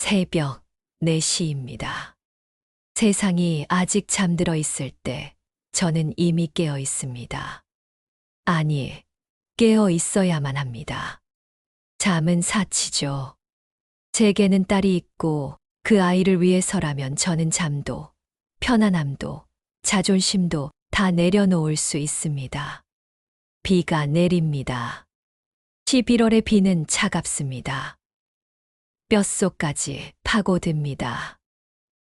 새벽 4시입니다. 세상이 아직 잠들어 있을 때 저는 이미 깨어 있습니다. 아니, 깨어 있어야만 합니다. 잠은 사치죠. 제게는 딸이 있고 그 아이를 위해서라면 저는 잠도, 편안함도, 자존심도 다 내려놓을 수 있습니다. 비가 내립니다. 11월의 비는 차갑습니다. 뼛속까지 파고듭니다.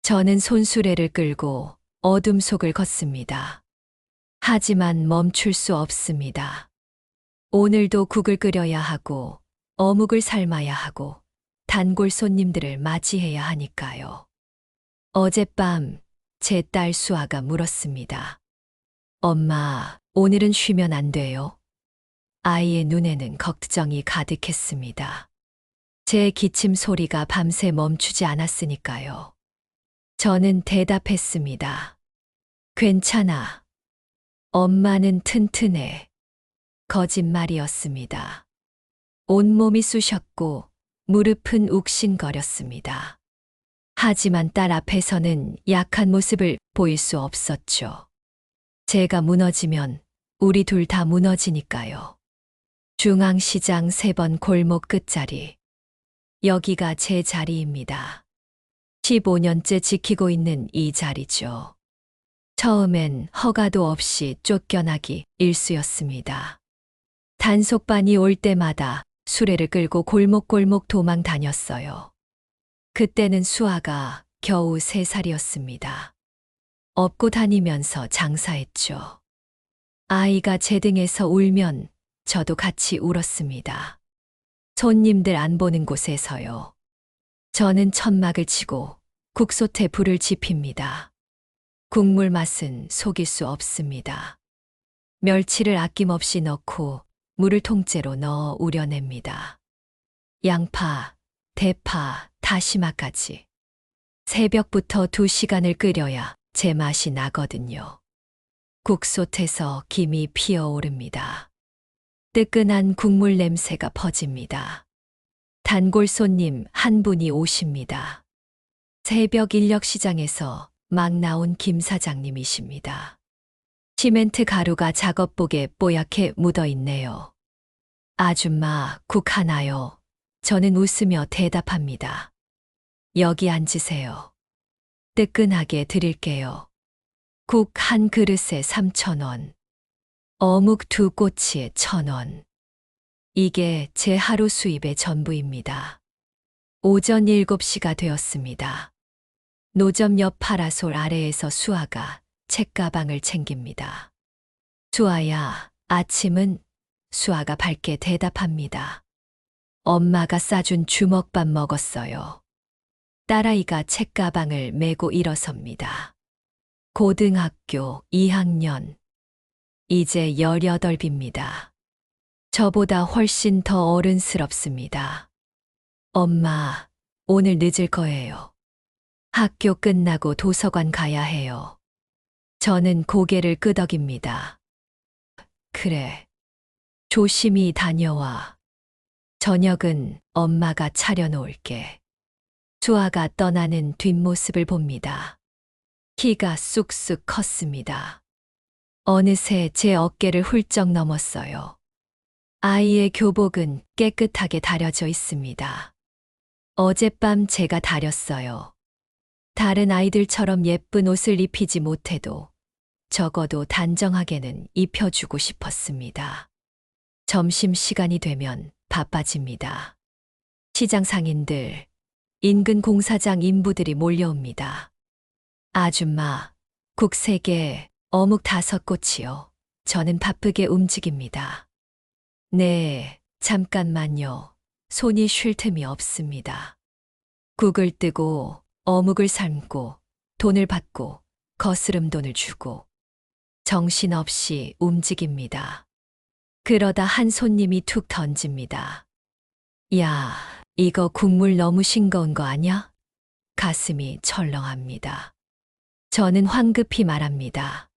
저는 손수레를 끌고 어둠 속을 걷습니다. 하지만 멈출 수 없습니다. 오늘도 국을 끓여야 하고 어묵을 삶아야 하고 단골 손님들을 맞이해야 하니까요. 어젯밤 제 딸 수아가 물었습니다. 엄마, 오늘은 쉬면 안 돼요? 아이의 눈에는 걱정이 가득했습니다. 제 기침 소리가 밤새 멈추지 않았으니까요. 저는 대답했습니다. 괜찮아. 엄마는 튼튼해. 거짓말이었습니다. 온몸이 쑤셨고 무릎은 욱신거렸습니다. 하지만 딸 앞에서는 약한 모습을 보일 수 없었죠. 제가 무너지면 우리 둘 다 무너지니까요. 중앙시장 3번 골목 끝자리. 여기가 제 자리입니다. 15년째 지키고 있는 이 자리죠. 처음엔 허가도 없이 쫓겨나기 일쑤였습니다. 단속반이 올 때마다 수레를 끌고 골목골목 도망 다녔어요. 그때는 수아가 겨우 3살이었습니다. 업고 다니면서 장사했죠. 아이가 제 등에서 울면 저도 같이 울었습니다. 손님들 안 보는 곳에서요. 저는 천막을 치고 국솥에 불을 지핍니다. 국물 맛은 속일 수 없습니다. 멸치를 아낌없이 넣고 물을 통째로 넣어 우려냅니다. 양파, 대파, 다시마까지. 새벽부터 2시간을 끓여야 제 맛이 나거든요. 국솥에서 김이 피어오릅니다. 뜨끈한 국물 냄새가 퍼집니다. 단골 손님 한 분이 오십니다. 새벽 인력시장에서 막 나온 김 사장님이십니다. 시멘트 가루가 작업복에 뽀얗게 묻어 있네요. 아줌마, 국 하나요? 저는 웃으며 대답합니다. 여기 앉으세요. 뜨끈하게 드릴게요. 국 한 그릇에 3,000원. 어묵 2꼬치에 1,000원. 이게 제 하루 수입의 전부입니다. 오전 7시가 되었습니다. 노점 옆 파라솔 아래에서 수아가 책가방을 챙깁니다. 수아야, 아침은? 수아가 밝게 대답합니다. 엄마가 싸준 주먹밥 먹었어요. 딸아이가 책가방을 메고 일어섭니다. 고등학교 2학년. 이제 18입니다. 저보다 훨씬 더 어른스럽습니다. 엄마, 오늘 늦을 거예요. 학교 끝나고 도서관 가야 해요. 저는 고개를 끄덕입니다. 그래. 조심히 다녀와. 저녁은 엄마가 차려놓을게. 수아가 떠나는 뒷모습을 봅니다. 키가 쑥쑥 컸습니다. 어느새 제 어깨를 훌쩍 넘었어요. 아이의 교복은 깨끗하게 다려져 있습니다. 어젯밤 제가 다렸어요. 다른 아이들처럼 예쁜 옷을 입히지 못해도 적어도 단정하게는 입혀주고 싶었습니다. 점심시간이 되면 바빠집니다. 시장 상인들, 인근 공사장 인부들이 몰려옵니다. 아줌마, 국 3개, 어묵 5꼬치요. 저는 바쁘게 움직입니다. 네, 잠깐만요. 손이 쉴 틈이 없습니다. 국을 뜨고 어묵을 삶고 돈을 받고 거스름 돈을 주고 정신없이 움직입니다. 그러다 한 손님이 툭 던집니다. 야, 이거 국물 너무 싱거운 거 아냐? 가슴이 철렁합니다. 저는 황급히 말합니다.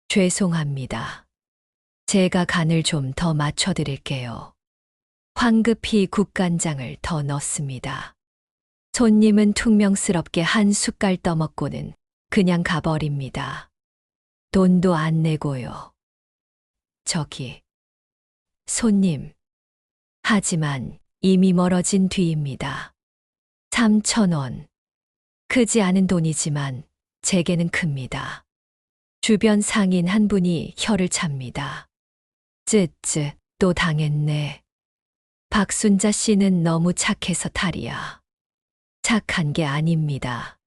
죄송합니다. 제가 간을 좀 더 맞춰드릴게요. 황급히 국간장을 더 넣습니다. 손님은 퉁명스럽게 한 숟갈 떠먹고는 그냥 가버립니다. 돈도 안 내고요. 저기, 손님. 하지만 이미 멀어진 뒤입니다. 3,000원. 크지 않은 돈이지만 제게는 큽니다. 주변 상인 한 분이 혀를 찹니다. 쯧쯧, 또 당했네. 박순자 씨는 너무 착해서 탈이야. 착한 게 아닙니다.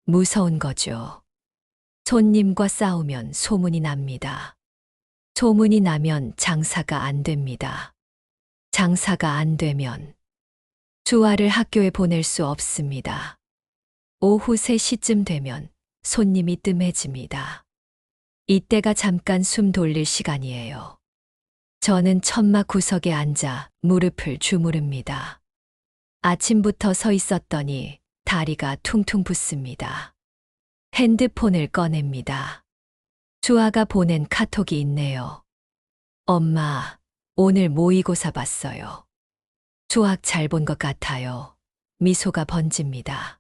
무서운 거죠. 손님과 싸우면 소문이 납니다. 소문이 나면 장사가 안 됩니다. 장사가 안 되면 주아를 학교에 보낼 수 없습니다. 오후 3시쯤 되면 손님이 뜸해집니다. 이때가 잠깐 숨 돌릴 시간이에요. 저는 천막 구석에 앉아 무릎을 주무릅니다. 아침부터 서 있었더니 다리가 퉁퉁 붓습니다. 핸드폰을 꺼냅니다. 주아가 보낸 카톡이 있네요. 엄마, 오늘 모의고사 봤어요. 수학 잘 본 것 같아요. 미소가 번집니다.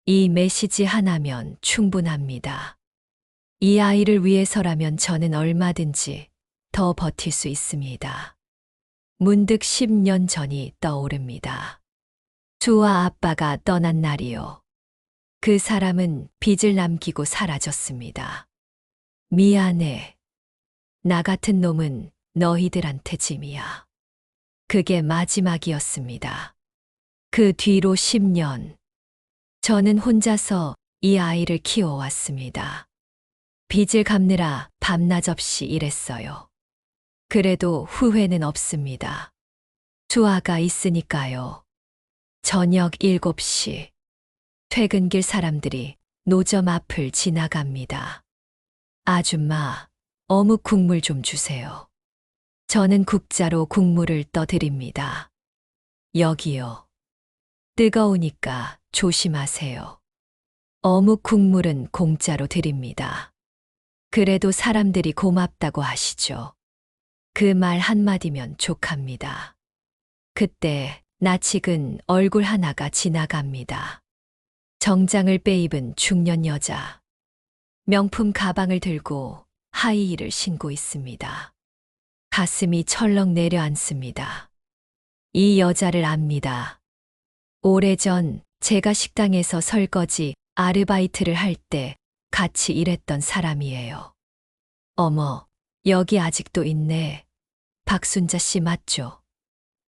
이 메시지 하나면 충분합니다. 이 아이를 위해서라면 저는 얼마든지 더 버틸 수 있습니다. 문득 10년 전이 떠오릅니다. 주아 아빠가 떠난 날이요. 그 사람은 빚을 남기고 사라졌습니다. 미안해. 나 같은 놈은 너희들한테 짐이야. 그게 마지막이었습니다. 그 뒤로 10년. 저는 혼자서 이 아이를 키워왔습니다. 빚을 갚느라 밤낮 없이 일했어요. 그래도 후회는 없습니다. 주아가 있으니까요. 저녁 7시. 퇴근길 사람들이 노점 앞을 지나갑니다. 아줌마, 어묵 국물 좀 주세요. 저는 국자로 국물을 떠드립니다. 여기요. 뜨거우니까 조심하세요. 어묵 국물은 공짜로 드립니다. 그래도 사람들이 고맙다고 하시죠. 그 말 한마디면 족합니다. 그때 낯익은 얼굴 하나가 지나갑니다. 정장을 빼입은 중년 여자. 명품 가방을 들고 하이힐을 신고 있습니다. 가슴이 철렁 내려앉습니다. 이 여자를 압니다. 오래전 제가 식당에서 설거지 아르바이트를 할 때 같이 일했던 사람이에요. 어머, 여기 아직도 있네. 박순자 씨 맞죠?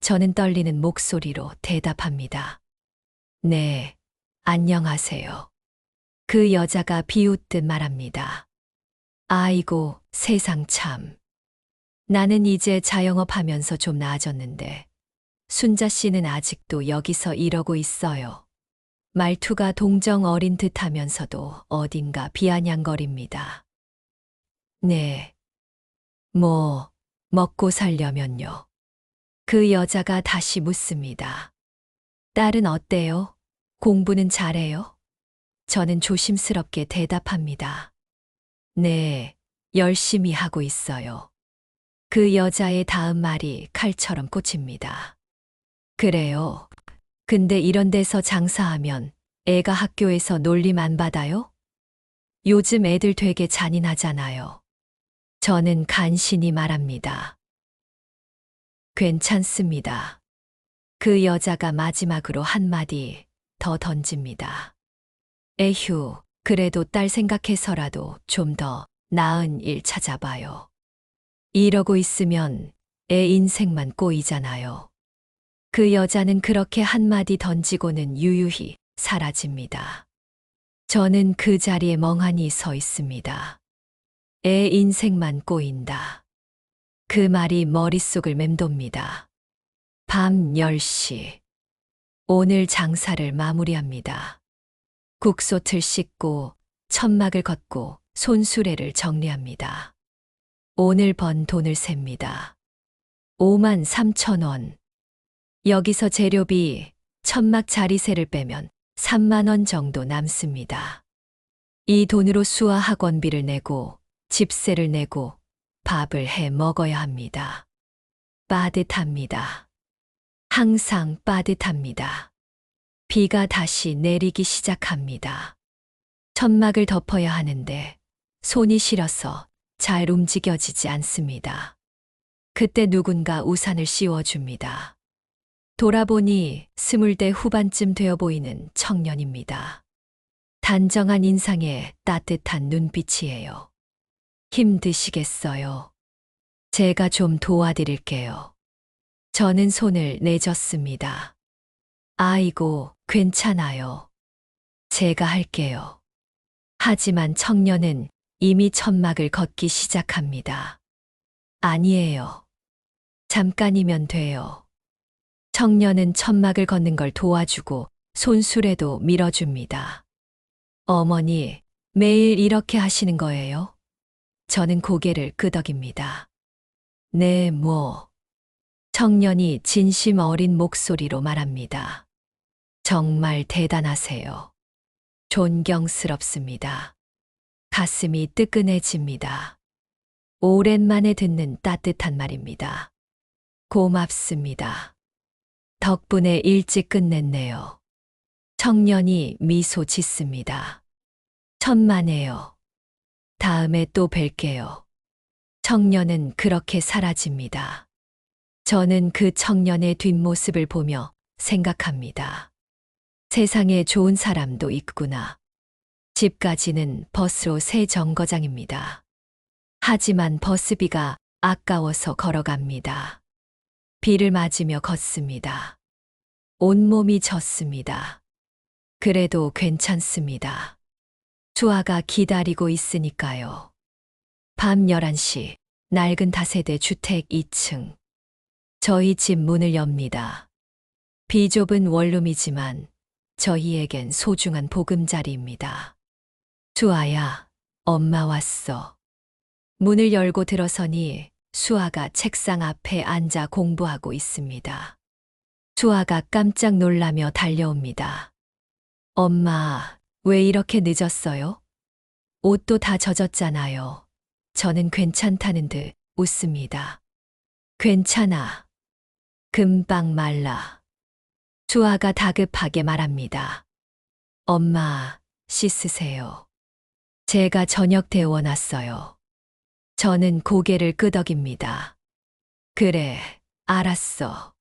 저는 떨리는 목소리로 대답합니다. 네, 안녕하세요. 그 여자가 비웃듯 말합니다. 아이고, 세상 참. 나는 이제 자영업하면서 좀 나아졌는데 순자 씨는 아직도 여기서 이러고 있어요. 말투가 동정 어린 듯 하면서도 어딘가 비아냥거립니다. 네. 먹고 살려면요. 그 여자가 다시 묻습니다. 딸은 어때요? 공부는 잘해요? 저는 조심스럽게 대답합니다. 네, 열심히 하고 있어요. 그 여자의 다음 말이 칼처럼 꽂힙니다. 그래요. 근데 이런 데서 장사하면 애가 학교에서 놀림 안 받아요? 요즘 애들 되게 잔인하잖아요. 저는 간신히 말합니다. 괜찮습니다. 그 여자가 마지막으로 한마디 더 던집니다. 에휴, 그래도 딸 생각해서라도 좀 더 나은 일 찾아봐요. 이러고 있으면 애 인생만 꼬이잖아요. 그 여자는 그렇게 한마디 던지고는 유유히 사라집니다. 저는 그 자리에 멍하니 서 있습니다. 애 인생만 꼬인다. 그 말이 머릿속을 맴돕니다. 밤 10시. 오늘 장사를 마무리합니다. 국솥을 씻고 천막을 걷고 손수레를 정리합니다. 오늘 번 돈을 셉니다. 53,000원. 여기서 재료비, 천막 자리세를 빼면 3만 원 정도 남습니다. 이 돈으로 수아 학원비를 내고 집세를 내고 밥을 해 먹어야 합니다. 빠듯합니다. 항상 빠듯합니다. 비가 다시 내리기 시작합니다. 천막을 덮어야 하는데 손이 시려서 잘 움직여지지 않습니다. 그때 누군가 우산을 씌워줍니다. 돌아보니 20대 후반쯤 되어 보이는 청년입니다. 단정한 인상에 따뜻한 눈빛이에요. 힘드시겠어요? 제가 좀 도와드릴게요. 저는 손을 내줬습니다. 아이고, 괜찮아요. 제가 할게요. 하지만 청년은 이미 천막을 걷기 시작합니다. 아니에요. 잠깐이면 돼요. 청년은 천막을 걷는 걸 도와주고 손수레도 밀어줍니다. 어머니, 매일 이렇게 하시는 거예요? 저는 고개를 끄덕입니다. 네, 뭐. 청년이 진심 어린 목소리로 말합니다. 정말 대단하세요. 존경스럽습니다. 가슴이 뜨끈해집니다. 오랜만에 듣는 따뜻한 말입니다. 고맙습니다. 덕분에 일찍 끝냈네요. 청년이 미소 짓습니다. 천만에요. 다음에 또 뵐게요. 청년은 그렇게 사라집니다. 저는 그 청년의 뒷모습을 보며 생각합니다. 세상에 좋은 사람도 있구나. 집까지는 버스로 새 정거장입니다. 하지만 버스비가 아까워서 걸어갑니다. 비를 맞으며 걷습니다. 온몸이 젖습니다. 그래도 괜찮습니다. 수아가 기다리고 있으니까요. 밤 11시, 낡은 다세대 주택 2층. 저희 집 문을 엽니다. 비좁은 원룸이지만 저희에겐 소중한 보금자리입니다. 수아야, 엄마 왔어. 문을 열고 들어서니 수아가 책상 앞에 앉아 공부하고 있습니다. 수아가 깜짝 놀라며 달려옵니다. 엄마, 왜 이렇게 늦었어요? 옷도 다 젖었잖아요. 저는 괜찮다는 듯 웃습니다. 괜찮아. 금방 말라. 수아가 다급하게 말합니다. 엄마, 씻으세요. 제가 저녁 데워놨어요. 저는 고개를 끄덕입니다. 그래, 알았어.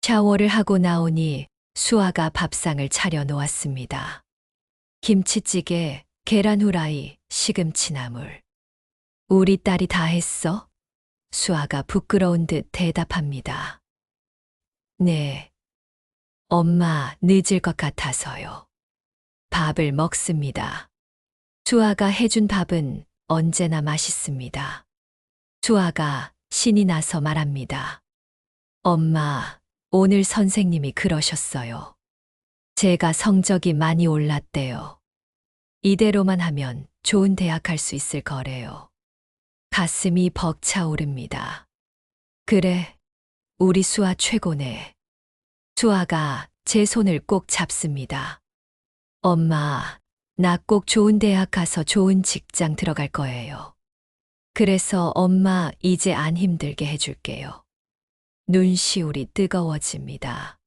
샤워를 하고 나오니 수아가 밥상을 차려 놓았습니다. 김치찌개, 계란 후라이, 시금치나물. 우리 딸이 다 했어? 수아가 부끄러운 듯 대답합니다. 네. 엄마 늦을 것 같아서요. 밥을 먹습니다. 수아가 해준 밥은 언제나 맛있습니다. 수아가 신이 나서 말합니다. 엄마, 오늘 선생님이 그러셨어요. 제가 성적이 많이 올랐대요. 이대로만 하면 좋은 대학 갈 수 있을 거래요. 가슴이 벅차오릅니다. 그래, 우리 수아 최고네. 수아가 제 손을 꼭 잡습니다. 엄마, 나 꼭 좋은 대학 가서 좋은 직장 들어갈 거예요. 그래서 엄마 이제 안 힘들게 해줄게요. 눈시울이 뜨거워집니다.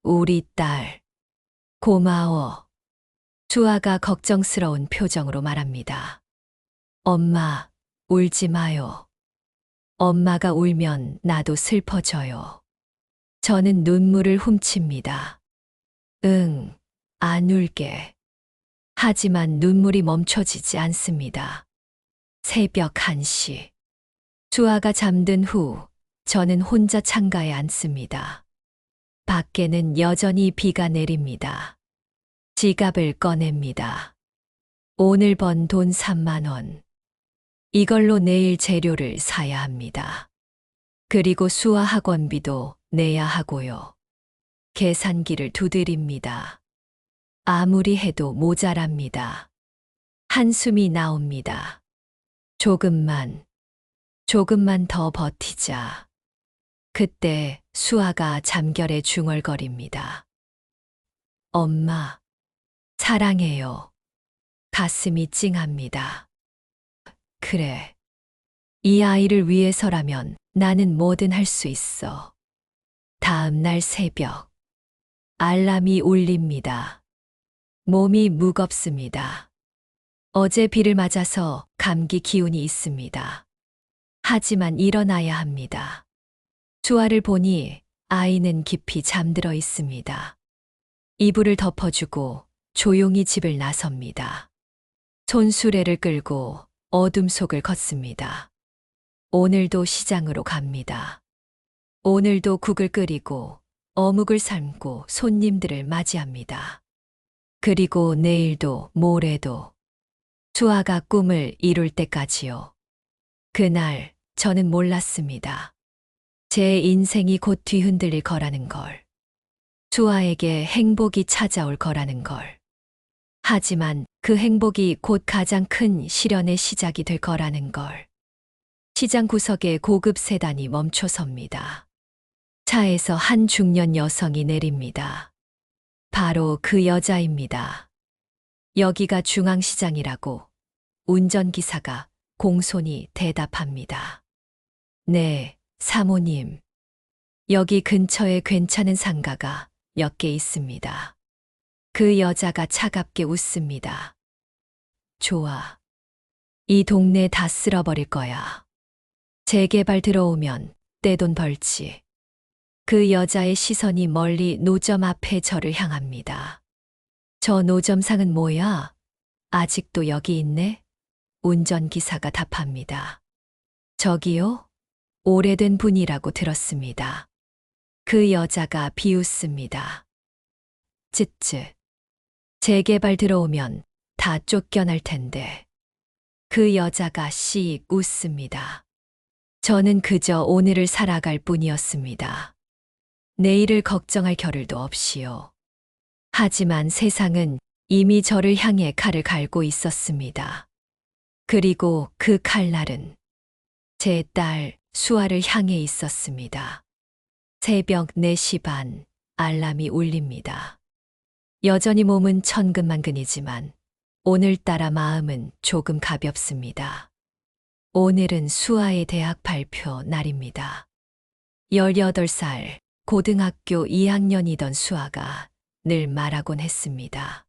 우리 딸, 고마워. 수아가 걱정스러운 표정으로 말합니다. 엄마, 울지 마요. 엄마가 울면 나도 슬퍼져요. 저는 눈물을 훔칩니다. 응, 안 울게. 하지만 눈물이 멈춰지지 않습니다. 새벽 1시. 수아가 잠든 후 저는 혼자 창가에 앉습니다. 밖에는 여전히 비가 내립니다. 지갑을 꺼냅니다. 오늘 번 돈 3만 원. 이걸로 내일 재료를 사야 합니다. 그리고 수아 학원비도 내야 하고요. 계산기를 두드립니다. 아무리 해도 모자랍니다. 한숨이 나옵니다. 조금만 더 버티자. 그때 수아가 잠결에 중얼거립니다. 엄마, 사랑해요. 가슴이 찡합니다. 그래. 이 아이를 위해서라면 나는 뭐든 할 수 있어. 다음 날 새벽. 알람이 울립니다. 몸이 무겁습니다. 어제 비를 맞아서 감기 기운이 있습니다. 하지만 일어나야 합니다. 수아를 보니 아이는 깊이 잠들어 있습니다. 이불을 덮어주고 조용히 집을 나섭니다. 손수레를 끌고 어둠 속을 걷습니다. 오늘도 시장으로 갑니다. 오늘도 국을 끓이고 어묵을 삶고 손님들을 맞이합니다. 그리고 내일도 모레도 수아가 꿈을 이룰 때까지요. 그날 저는 몰랐습니다. 제 인생이 곧 뒤흔들릴 거라는 걸. 수아에게 행복이 찾아올 거라는 걸. 하지만 그 행복이 곧 가장 큰 시련의 시작이 될 거라는 걸. 시장 구석에 고급 세단이 멈춰섭니다. 차에서 한 중년 여성이 내립니다. 바로 그 여자입니다. 여기가 중앙시장이라고 운전기사가 공손히 대답합니다. 네, 사모님. 여기 근처에 괜찮은 상가가 몇 개 있습니다. 그 여자가 차갑게 웃습니다. 좋아. 이 동네 다 쓸어버릴 거야. 재개발 들어오면 떼돈 벌지. 그 여자의 시선이 멀리 노점 앞에 저를 향합니다. 저 노점상은 뭐야? 아직도 여기 있네? 운전기사가 답합니다. 저기요? 오래된 분이라고 들었습니다. 그 여자가 비웃습니다. 쯧쯧. 재개발 들어오면 다 쫓겨날 텐데. 그 여자가 씩 웃습니다. 저는 그저 오늘을 살아갈 뿐이었습니다. 내일을 걱정할 겨를도 없이요. 하지만 세상은 이미 저를 향해 칼을 갈고 있었습니다. 그리고 그 칼날은 제 딸 수아를 향해 있었습니다. 새벽 4시 반 알람이 울립니다. 여전히 몸은 천근만근이지만 오늘따라 마음은 조금 가볍습니다. 오늘은 수아의 대학 발표 날입니다. 18살 고등학교 2학년이던 수아가 늘 말하곤 했습니다.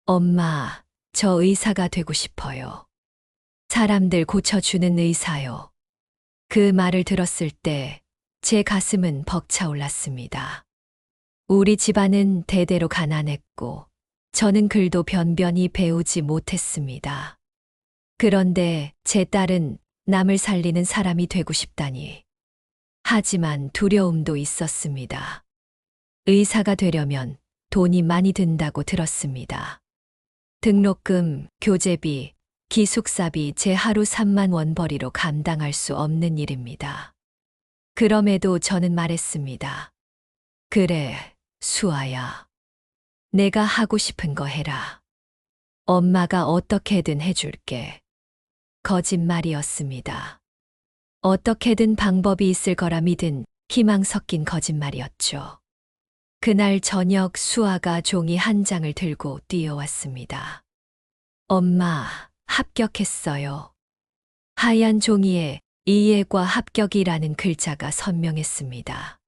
엄마, 저 의사가 되고 싶어요. 사람들 고쳐주는 의사요. 그 말을 들었을 때 제 가슴은 벅차올랐습니다. 우리 집안은 대대로 가난했고 저는 글도 변변히 배우지 못했습니다. 그런데 제 딸은 남을 살리는 사람이 되고 싶다니. 하지만 두려움도 있었습니다. 의사가 되려면 돈이 많이 든다고 들었습니다. 등록금, 교재비, 기숙사비 제 하루 3만 원 벌이로 감당할 수 없는 일입니다. 그럼에도 저는 말했습니다. 그래, 수아야. 내가 하고 싶은 거 해라. 엄마가 어떻게든 해줄게. 거짓말이었습니다. 어떻게든 방법이 있을 거라 믿은 희망 섞인 거짓말이었죠. 그날 저녁 수아가 종이 한 장을 들고 뛰어왔습니다. 엄마, 합격했어요. 하얀 종이에 이해과 합격이라는 글자가 선명했습니다.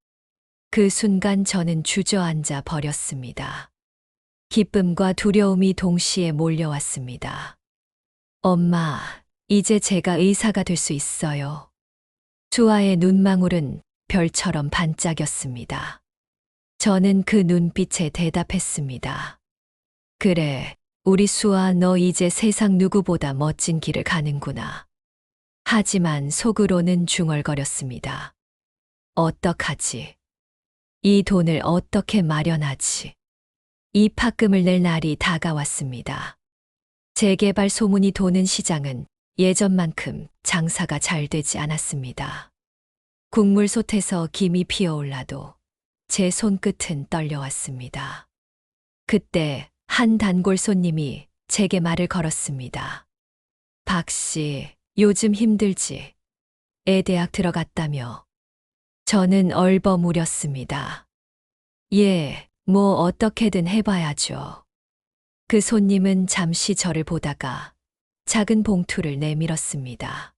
그 순간 저는 주저앉아 버렸습니다. 기쁨과 두려움이 동시에 몰려왔습니다. 엄마, 이제 제가 의사가 될 수 있어요. 수아의 눈망울은 별처럼 반짝였습니다. 저는 그 눈빛에 대답했습니다. 그래, 우리 수아 너 이제 세상 누구보다 멋진 길을 가는구나. 하지만 속으로는 중얼거렸습니다. 어떡하지? 이 돈을 어떻게 마련하지? 입학금을 낼 날이 다가왔습니다. 재개발 소문이 도는 시장은 예전만큼 장사가 잘 되지 않았습니다. 국물솥에서 김이 피어올라도 제 손끝은 떨려왔습니다. 그때 한 단골 손님이 제게 말을 걸었습니다. 박 씨, 요즘 힘들지? 애 대학 들어갔다며. 저는 얼버무렸습니다. 예, 뭐 어떻게든 해봐야죠. 그 손님은 잠시 저를 보다가 작은 봉투를 내밀었습니다.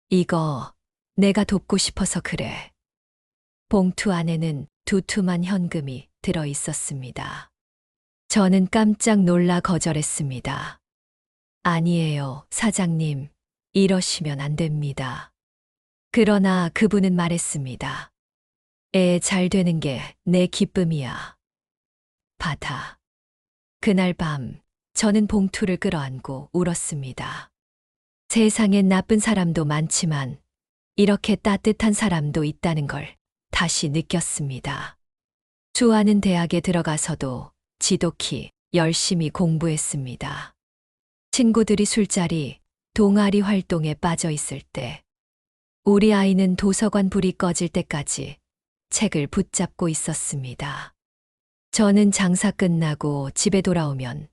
이거 내가 돕고 싶어서 그래. 봉투 안에는 두툼한 현금이 들어 있었습니다. 저는 깜짝 놀라 거절했습니다. 아니에요, 사장님. 이러시면 안 됩니다. 그러나 그분은 말했습니다. 애 잘 되는 게 내 기쁨이야. 받아. 그날 밤, 저는 봉투를 끌어안고 울었습니다. 세상엔 나쁜 사람도 많지만 이렇게 따뜻한 사람도 있다는 걸 다시 느꼈습니다. 수아는 대학에 들어가서도 지독히 열심히 공부했습니다. 친구들이 술자리, 동아리 활동에 빠져 있을 때, 우리 아이는 도서관 불이 꺼질 때까지 책을 붙잡고 있었습니다. 저는 장사 끝나고 집에 돌아오면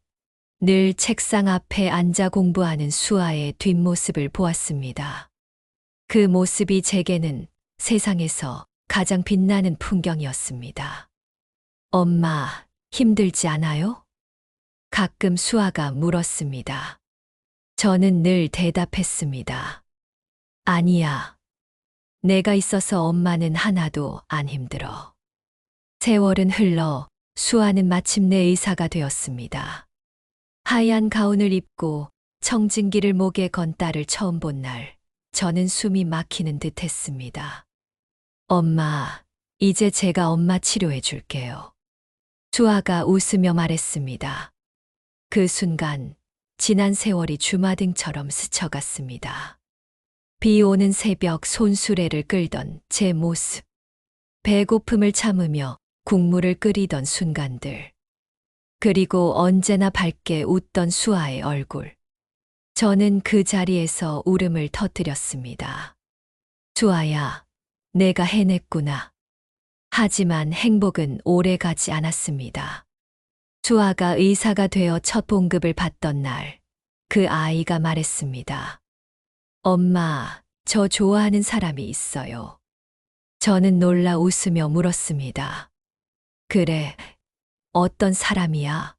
늘 책상 앞에 앉아 공부하는 수아의 뒷모습을 보았습니다. 그 모습이 제게는 세상에서 가장 빛나는 풍경이었습니다. 엄마, 힘들지 않아요? 가끔 수아가 물었습니다. 저는 늘 대답했습니다. 아니야. 내가 있어서 엄마는 하나도 안 힘들어. 세월은 흘러 수아는 마침내 의사가 되었습니다. 하얀 가운을 입고 청진기를 목에 건 딸을 처음 본 날, 저는 숨이 막히는 듯 했습니다. 엄마, 이제 제가 엄마 치료해 줄게요. 수아가 웃으며 말했습니다. 그 순간, 지난 세월이 주마등처럼 스쳐갔습니다. 비 오는 새벽 손수레를 끌던 제 모습, 배고픔을 참으며 국물을 끓이던 순간들, 그리고 언제나 밝게 웃던 수아의 얼굴. 저는 그 자리에서 울음을 터뜨렸습니다. 수아야, 내가 해냈구나. 하지만 행복은 오래 가지 않았습니다. 수아가 의사가 되어 첫 봉급을 받던 날, 그 아이가 말했습니다. 엄마, 저 좋아하는 사람이 있어요. 저는 놀라 웃으며 물었습니다. 그래, 어떤 사람이야?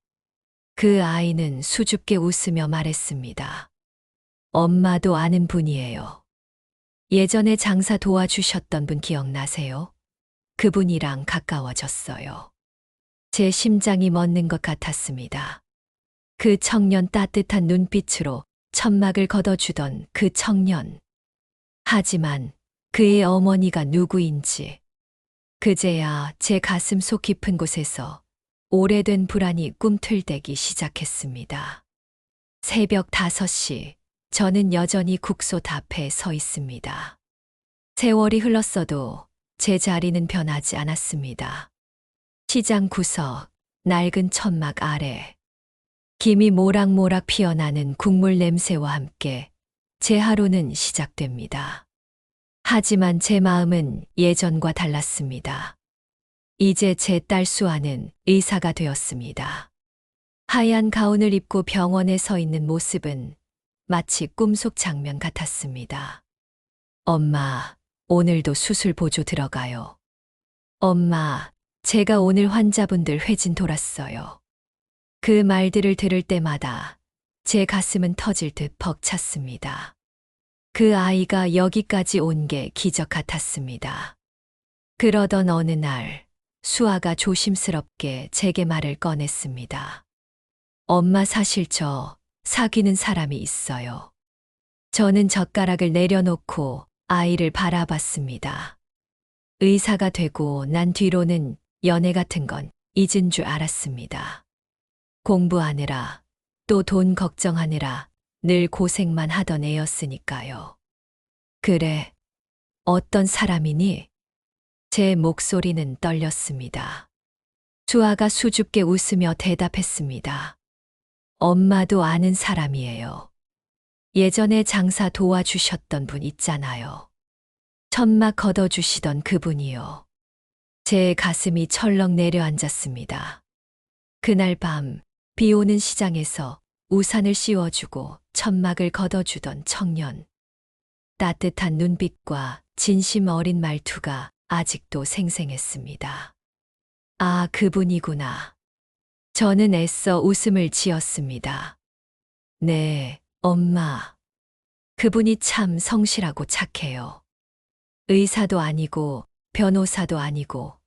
그 아이는 수줍게 웃으며 말했습니다. 엄마도 아는 분이에요. 예전에 장사 도와주셨던 분 기억나세요? 그분이랑 가까워졌어요. 제 심장이 멎는 것 같았습니다. 그 청년 따뜻한 눈빛으로 천막을 걷어주던 그 청년. 하지만 그의 어머니가 누구인지 그제야 제 가슴 속 깊은 곳에서 오래된 불안이 꿈틀대기 시작했습니다. 새벽 5시, 저는 여전히 국솥 앞에 서 있습니다. 세월이 흘렀어도 제 자리는 변하지 않았습니다. 시장 구석, 낡은 천막 아래, 김이 모락모락 피어나는 국물 냄새와 함께 제 하루는 시작됩니다. 하지만 제 마음은 예전과 달랐습니다. 이제 제 딸 수아는 의사가 되었습니다. 하얀 가운을 입고 병원에 서 있는 모습은 마치 꿈속 장면 같았습니다. 엄마, 오늘도 수술 보조 들어가요. 엄마, 제가 오늘 환자분들 회진 돌았어요. 그 말들을 들을 때마다 제 가슴은 터질 듯 벅찼습니다. 그 아이가 여기까지 온 게 기적 같았습니다. 그러던 어느 날, 수아가 조심스럽게 제게 말을 꺼냈습니다. 엄마, 사실 저 사귀는 사람이 있어요. 저는 젓가락을 내려놓고 아이를 바라봤습니다. 의사가 되고 난 뒤로는 연애 같은 건 잊은 줄 알았습니다. 공부하느라, 또 돈 걱정하느라 늘 고생만 하던 애였으니까요. 그래, 어떤 사람이니? 제 목소리는 떨렸습니다. 수아가 수줍게 웃으며 대답했습니다. 엄마도 아는 사람이에요. 예전에 장사 도와주셨던 분 있잖아요. 천막 걷어주시던 그분이요. 제 가슴이 철렁 내려앉았습니다. 그날 밤, 비 오는 시장에서 우산을 씌워주고 천막을 걷어주던 청년. 따뜻한 눈빛과 진심 어린 말투가 아직도 생생했습니다. 아, 그분이구나. 저는 애써 웃음을 지었습니다. 네, 엄마. 그분이 참 성실하고 착해요. 의사도 아니고 변호사도 아니고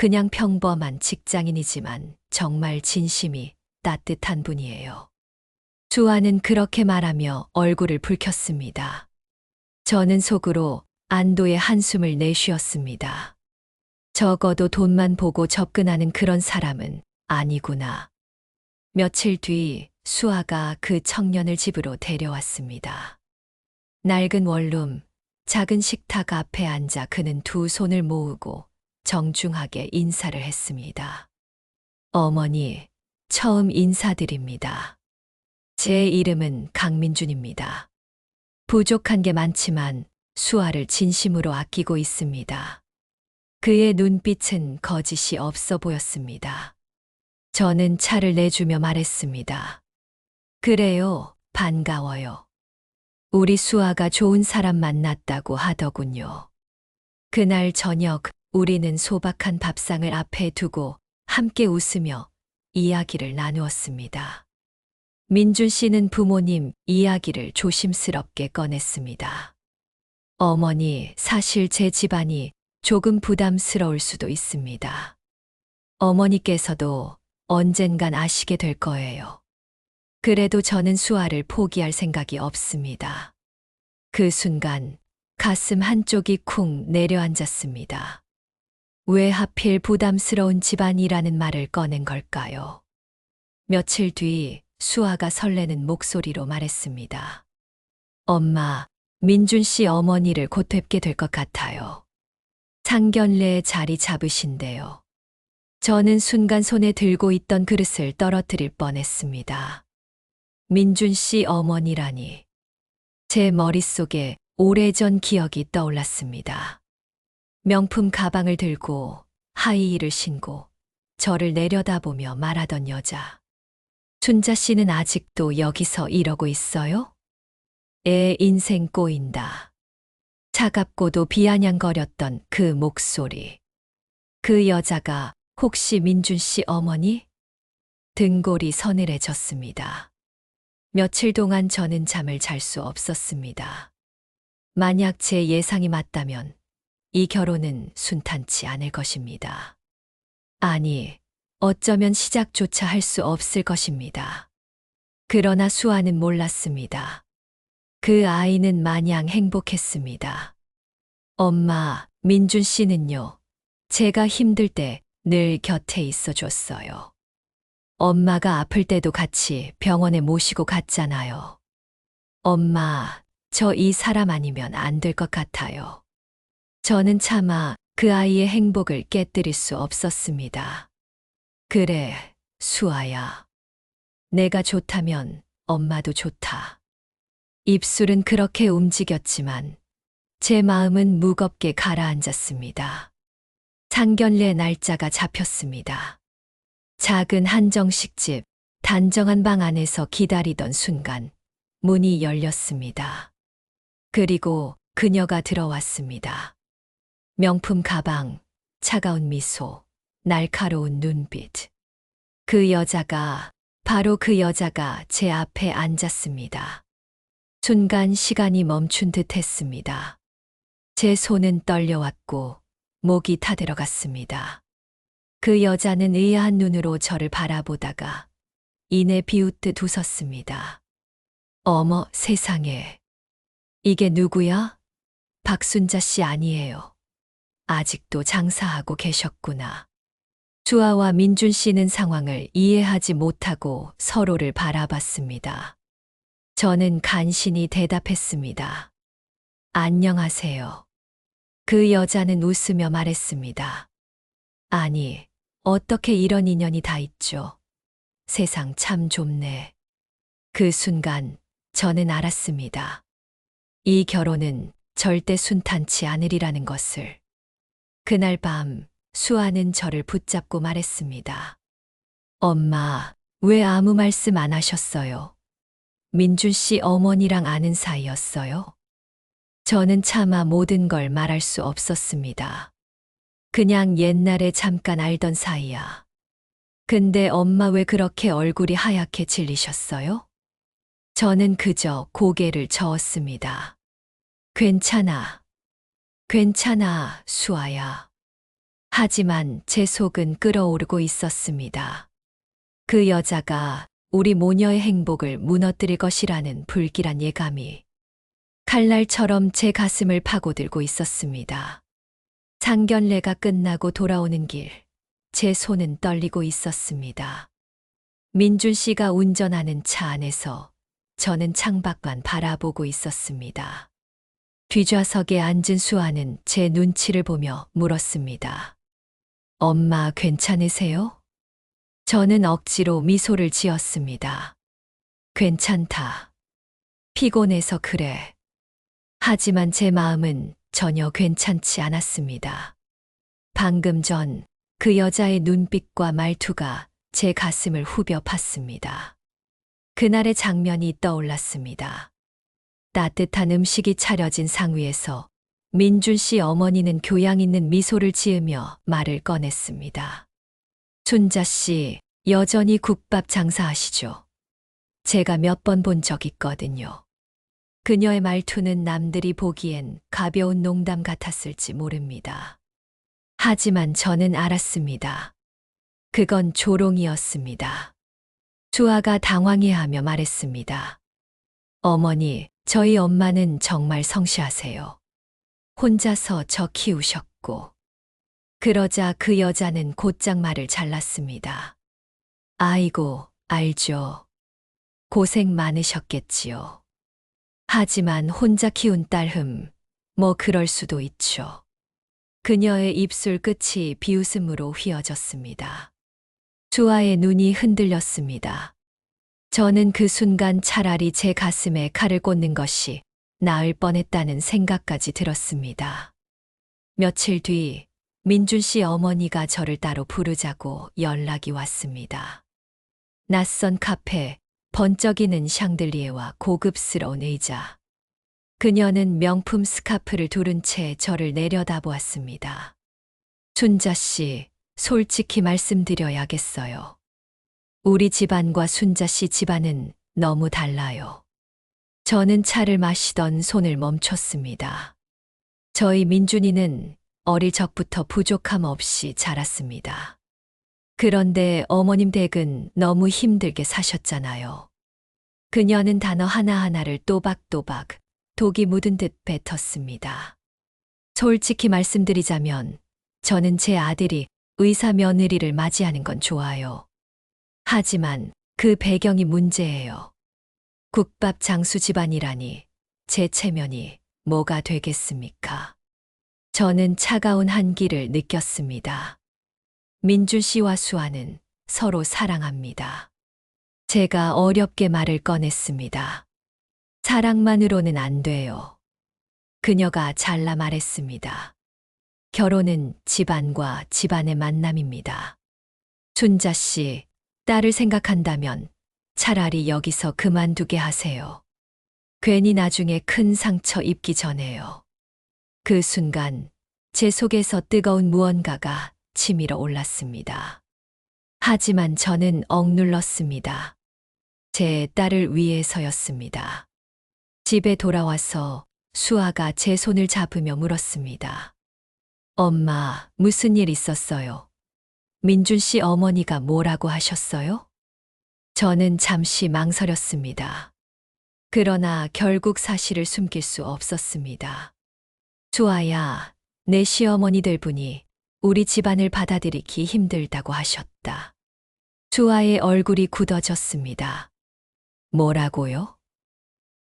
그냥 평범한 직장인이지만 정말 진심이 따뜻한 분이에요. 수아는 그렇게 말하며 얼굴을 붉혔습니다. 저는 속으로 안도의 한숨을 내쉬었습니다. 적어도 돈만 보고 접근하는 그런 사람은 아니구나. 며칠 뒤 수아가 그 청년을 집으로 데려왔습니다. 낡은 원룸, 작은 식탁 앞에 앉아 그는 두 손을 모으고 정중하게 인사를 했습니다. 어머니, 처음 인사드립니다. 제 이름은 강민준입니다. 부족한 게 많지만 수아를 진심으로 아끼고 있습니다. 그의 눈빛은 거짓이 없어 보였습니다. 저는 차를 내주며 말했습니다. 그래요, 반가워요. 우리 수아가 좋은 사람 만났다고 하더군요. 그날 저녁 우리는 소박한 밥상을 앞에 두고 함께 웃으며 이야기를 나누었습니다. 민준 씨는 부모님 이야기를 조심스럽게 꺼냈습니다. 어머니, 사실 제 집안이 조금 부담스러울 수도 있습니다. 어머니께서도 언젠간 아시게 될 거예요. 그래도 저는 수아를 포기할 생각이 없습니다. 그 순간 가슴 한쪽이 쿵 내려앉았습니다. 왜 하필 부담스러운 집안이라는 말을 꺼낸 걸까요? 며칠 뒤 수아가 설레는 목소리로 말했습니다. 엄마, 민준 씨 어머니를 곧 뵙게 될 것 같아요. 상견례에 자리 잡으신대요. 저는 순간 손에 들고 있던 그릇을 떨어뜨릴 뻔했습니다. 민준 씨 어머니라니. 제 머릿속에 오래전 기억이 떠올랐습니다. 명품 가방을 들고 하이힐을 신고 저를 내려다보며 말하던 여자. 순자 씨는 아직도 여기서 이러고 있어요? 애 인생 꼬인다. 차갑고도 비아냥거렸던 그 목소리. 그 여자가 혹시 민준 씨 어머니? 등골이 서늘해졌습니다. 며칠 동안 저는 잠을 잘 수 없었습니다. 만약 제 예상이 맞다면 이 결혼은 순탄치 않을 것입니다. 아니, 어쩌면 시작조차 할 수 없을 것입니다. 그러나 수아는 몰랐습니다. 그 아이는 마냥 행복했습니다. 엄마, 민준 씨는요, 제가 힘들 때 늘 곁에 있어 줬어요. 엄마가 아플 때도 같이 병원에 모시고 갔잖아요. 엄마, 저 이 사람 아니면 안 될 것 같아요. 저는 차마 그 아이의 행복을 깨뜨릴 수 없었습니다. 그래, 수아야. 내가 좋다면 엄마도 좋다. 입술은 그렇게 움직였지만 제 마음은 무겁게 가라앉았습니다. 상견례 날짜가 잡혔습니다. 작은 한정식집, 단정한 방 안에서 기다리던 순간 문이 열렸습니다. 그리고 그녀가 들어왔습니다. 명품 가방, 차가운 미소, 날카로운 눈빛. 바로 그 여자가 제 앞에 앉았습니다. 순간 시간이 멈춘 듯 했습니다. 제 손은 떨려왔고 목이 타들어갔습니다. 그 여자는 의아한 눈으로 저를 바라보다가 이내 비웃듯 웃었습니다. 어머 세상에. 이게 누구야? 박순자 씨 아니에요. 아직도 장사하고 계셨구나. 수아와 민준 씨는 상황을 이해하지 못하고 서로를 바라봤습니다. 저는 간신히 대답했습니다. 안녕하세요. 그 여자는 웃으며 말했습니다. 아니, 어떻게 이런 인연이 다 있죠? 세상 참 좁네. 그 순간 저는 알았습니다. 이 결혼은 절대 순탄치 않으리라는 것을. 그날 밤 수아는 저를 붙잡고 말했습니다. 엄마, 왜 아무 말씀 안 하셨어요? 민준 씨 어머니랑 아는 사이였어요? 저는 차마 모든 걸 말할 수 없었습니다. 그냥 옛날에 잠깐 알던 사이야. 근데 엄마 왜 그렇게 얼굴이 하얗게 질리셨어요? 저는 그저 고개를 저었습니다. 괜찮아. 괜찮아, 수아야. 하지만 제 속은 끓어오르고 있었습니다. 그 여자가 우리 모녀의 행복을 무너뜨릴 것이라는 불길한 예감이 칼날처럼 제 가슴을 파고들고 있었습니다. 상견례가 끝나고 돌아오는 길, 제 손은 떨리고 있었습니다. 민준 씨가 운전하는 차 안에서 저는 창밖만 바라보고 있었습니다. 뒷좌석에 앉은 수아는 제 눈치를 보며 물었습니다. 엄마 괜찮으세요? 저는 억지로 미소를 지었습니다. 괜찮다. 피곤해서 그래. 하지만 제 마음은 전혀 괜찮지 않았습니다. 방금 전 그 여자의 눈빛과 말투가 제 가슴을 후벼 팠습니다. 그날의 장면이 떠올랐습니다. 따뜻한 음식이 차려진 상 위에서 민준 씨 어머니는 교양 있는 미소를 지으며 말을 꺼냈습니다. 순자 씨, 여전히 국밥 장사하시죠? 제가 몇 번 본 적 있거든요. 그녀의 말투는 남들이 보기엔 가벼운 농담 같았을지 모릅니다. 하지만 저는 알았습니다. 그건 조롱이었습니다. 수아가 당황해하며 말했습니다. 어머니, 저희 엄마는 정말 성실하세요. 혼자서 저 키우셨고. 그러자 그 여자는 곧장 말을 잘랐습니다. 아이고, 알죠. 고생 많으셨겠지요. 하지만 혼자 키운 딸흠, 뭐 그럴 수도 있죠. 그녀의 입술 끝이 비웃음으로 휘어졌습니다. 수아의 눈이 흔들렸습니다. 저는 그 순간 차라리 제 가슴에 칼을 꽂는 것이 나을 뻔했다는 생각까지 들었습니다. 며칠 뒤 민준 씨 어머니가 저를 따로 부르자고 연락이 왔습니다. 낯선 카페, 번쩍이는 샹들리에와 고급스러운 의자. 그녀는 명품 스카프를 두른 채 저를 내려다보았습니다. 순자 씨, 솔직히 말씀드려야겠어요. 우리 집안과 순자 씨 집안은 너무 달라요. 저는 차를 마시던 손을 멈췄습니다. 저희 민준이는 어릴 적부터 부족함 없이 자랐습니다. 그런데 어머님 댁은 너무 힘들게 사셨잖아요. 그녀는 단어 하나하나를 또박또박 독이 묻은 듯 뱉었습니다. 솔직히 말씀드리자면 저는 제 아들이 의사 며느리를 맞이하는 건 좋아요. 하지만 그 배경이 문제예요. 국밥 장수 집안이라니 제 체면이 뭐가 되겠습니까? 저는 차가운 한기를 느꼈습니다. 민준 씨와 수아는 서로 사랑합니다. 제가 어렵게 말을 꺼냈습니다. 사랑만으로는 안 돼요. 그녀가 잘라 말했습니다. 결혼은 집안과 집안의 만남입니다. 순자 씨, 딸을 생각한다면 차라리 여기서 그만두게 하세요. 괜히 나중에 큰 상처 입기 전에요. 그 순간 제 속에서 뜨거운 무언가가 치밀어 올랐습니다. 하지만 저는 억눌렀습니다. 제 딸을 위해서였습니다. 집에 돌아와서 수아가 제 손을 잡으며 물었습니다. 엄마, 무슨 일 있었어요? 민준 씨 어머니가 뭐라고 하셨어요? 저는 잠시 망설였습니다. 그러나 결국 사실을 숨길 수 없었습니다. 수아야, 내 시어머니들 분이 우리 집안을 받아들이기 힘들다고 하셨다. 수아의 얼굴이 굳어졌습니다. 뭐라고요?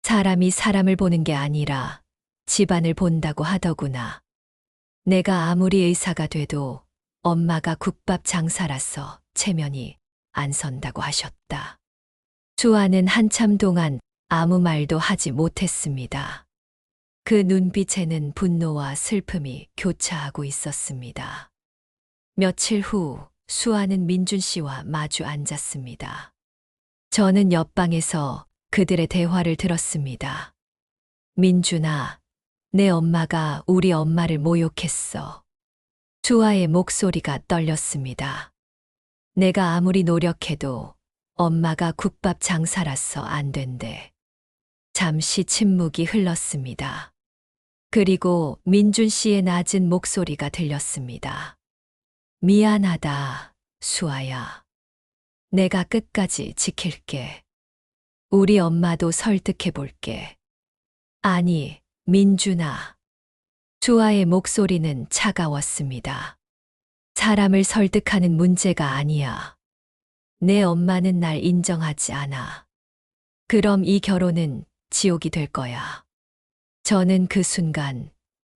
사람이 사람을 보는 게 아니라 집안을 본다고 하더구나. 내가 아무리 의사가 돼도 엄마가 국밥 장사라서 체면이 안 선다고 하셨다. 수아는 한참 동안 아무 말도 하지 못했습니다. 그 눈빛에는 분노와 슬픔이 교차하고 있었습니다. 며칠 후 수아는 민준 씨와 마주 앉았습니다. 저는 옆방에서 그들의 대화를 들었습니다. 민준아, 내 엄마가 우리 엄마를 모욕했어. 수아의 목소리가 떨렸습니다. 내가 아무리 노력해도 엄마가 국밥 장사라서 안 된대. 잠시 침묵이 흘렀습니다. 그리고 민준 씨의 낮은 목소리가 들렸습니다. 미안하다, 수아야. 내가 끝까지 지킬게. 우리 엄마도 설득해 볼게. 아니, 민준아. 수아의 목소리는 차가웠습니다. 사람을 설득하는 문제가 아니야. 내 엄마는 날 인정하지 않아. 그럼 이 결혼은 지옥이 될 거야. 저는 그 순간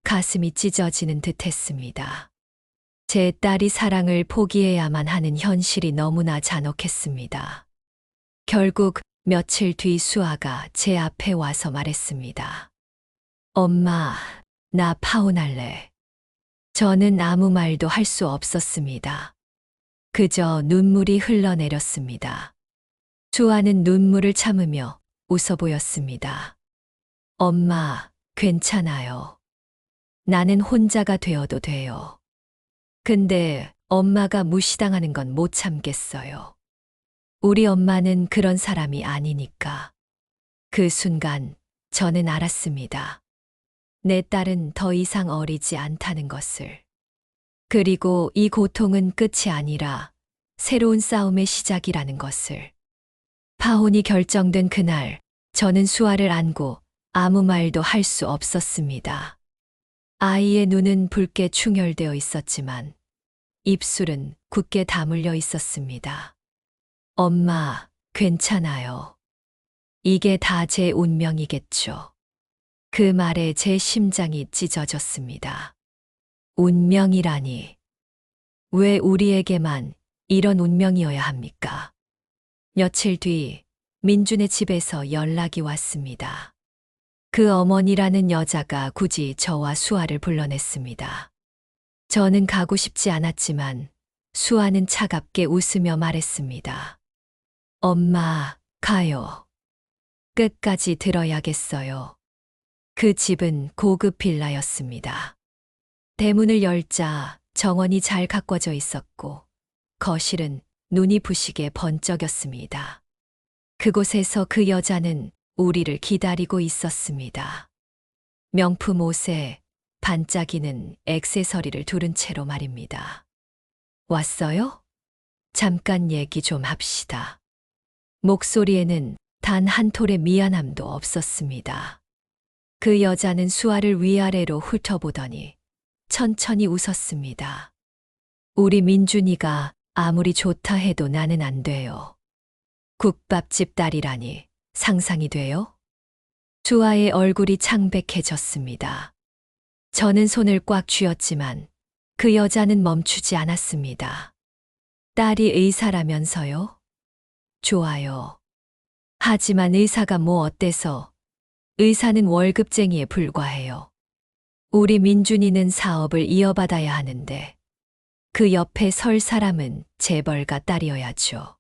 가슴이 찢어지는 듯 했습니다. 제 딸이 사랑을 포기해야만 하는 현실이 너무나 잔혹했습니다. 결국 며칠 뒤 수아가 제 앞에 와서 말했습니다. 엄마, 나 파혼할래. 저는 아무 말도 할 수 없었습니다. 그저 눈물이 흘러내렸습니다. 수아는 눈물을 참으며 웃어 보였습니다. 엄마, 괜찮아요. 나는 혼자가 되어도 돼요. 근데 엄마가 무시당하는 건 못 참겠어요. 우리 엄마는 그런 사람이 아니니까. 그 순간 저는 알았습니다. 내 딸은 더 이상 어리지 않다는 것을. 그리고 이 고통은 끝이 아니라 새로운 싸움의 시작이라는 것을. 파혼이 결정된 그날, 저는 수아를 안고 아무 말도 할 수 없었습니다. 아이의 눈은 붉게 충혈되어 있었지만 입술은 굳게 다물려 있었습니다. 엄마, 괜찮아요. 이게 다 제 운명이겠죠. 그 말에 제 심장이 찢어졌습니다. 운명이라니. 왜 우리에게만 이런 운명이어야 합니까? 며칠 뒤 민준의 집에서 연락이 왔습니다. 그 어머니라는 여자가 굳이 저와 수아를 불러냈습니다. 저는 가고 싶지 않았지만 수아는 차갑게 웃으며 말했습니다. 엄마, 가요. 끝까지 들어야겠어요. 그 집은 고급 빌라였습니다. 대문을 열자 정원이 잘 가꿔져 있었고 거실은 눈이 부시게 번쩍였습니다. 그곳에서 그 여자는 우리를 기다리고 있었습니다. 명품 옷에 반짝이는 액세서리를 두른 채로 말입니다. 왔어요? 잠깐 얘기 좀 합시다. 목소리에는 단 한 톨의 미안함도 없었습니다. 그 여자는 수아를 위아래로 훑어보더니 천천히 웃었습니다. 우리 민준이가 아무리 좋다 해도 나는 안 돼요. 국밥집 딸이라니 상상이 돼요? 수아의 얼굴이 창백해졌습니다. 저는 손을 꽉 쥐었지만 그 여자는 멈추지 않았습니다. 딸이 의사라면서요? 좋아요. 하지만 의사가 뭐 어때서? 의사는 월급쟁이에 불과해요. 우리 민준이는 사업을 이어받아야 하는데 그 옆에 설 사람은 재벌가 딸이어야죠.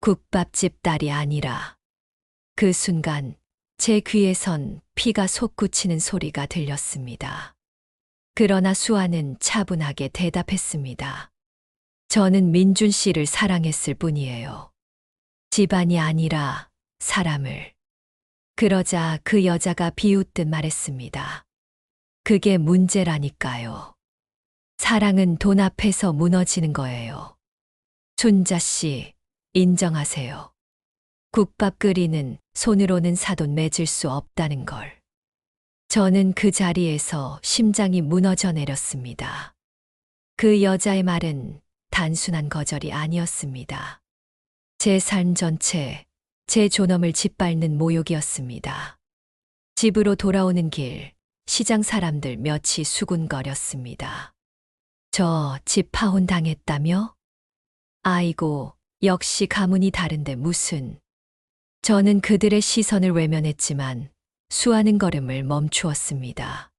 국밥집 딸이 아니라. 그 순간 제 귀에선 피가 솟구치는 소리가 들렸습니다. 그러나 수아는 차분하게 대답했습니다. 저는 민준 씨를 사랑했을 뿐이에요. 집안이 아니라 사람을. 그러자 그 여자가 비웃듯 말했습니다. 그게 문제라니까요. 사랑은 돈 앞에서 무너지는 거예요. 순자 씨, 인정하세요. 국밥 끓이는 손으로는 사돈 맺을 수 없다는 걸. 저는 그 자리에서 심장이 무너져 내렸습니다. 그 여자의 말은 단순한 거절이 아니었습니다. 제 삶 전체, 제 존엄을 짓밟는 모욕이었습니다. 집으로 돌아오는 길, 시장 사람들 몇이 수군거렸습니다. 저 집 파혼 당했다며? 아이고, 역시 가문이 다른데 무슨. 저는 그들의 시선을 외면했지만 수아는 걸음을 멈추었습니다.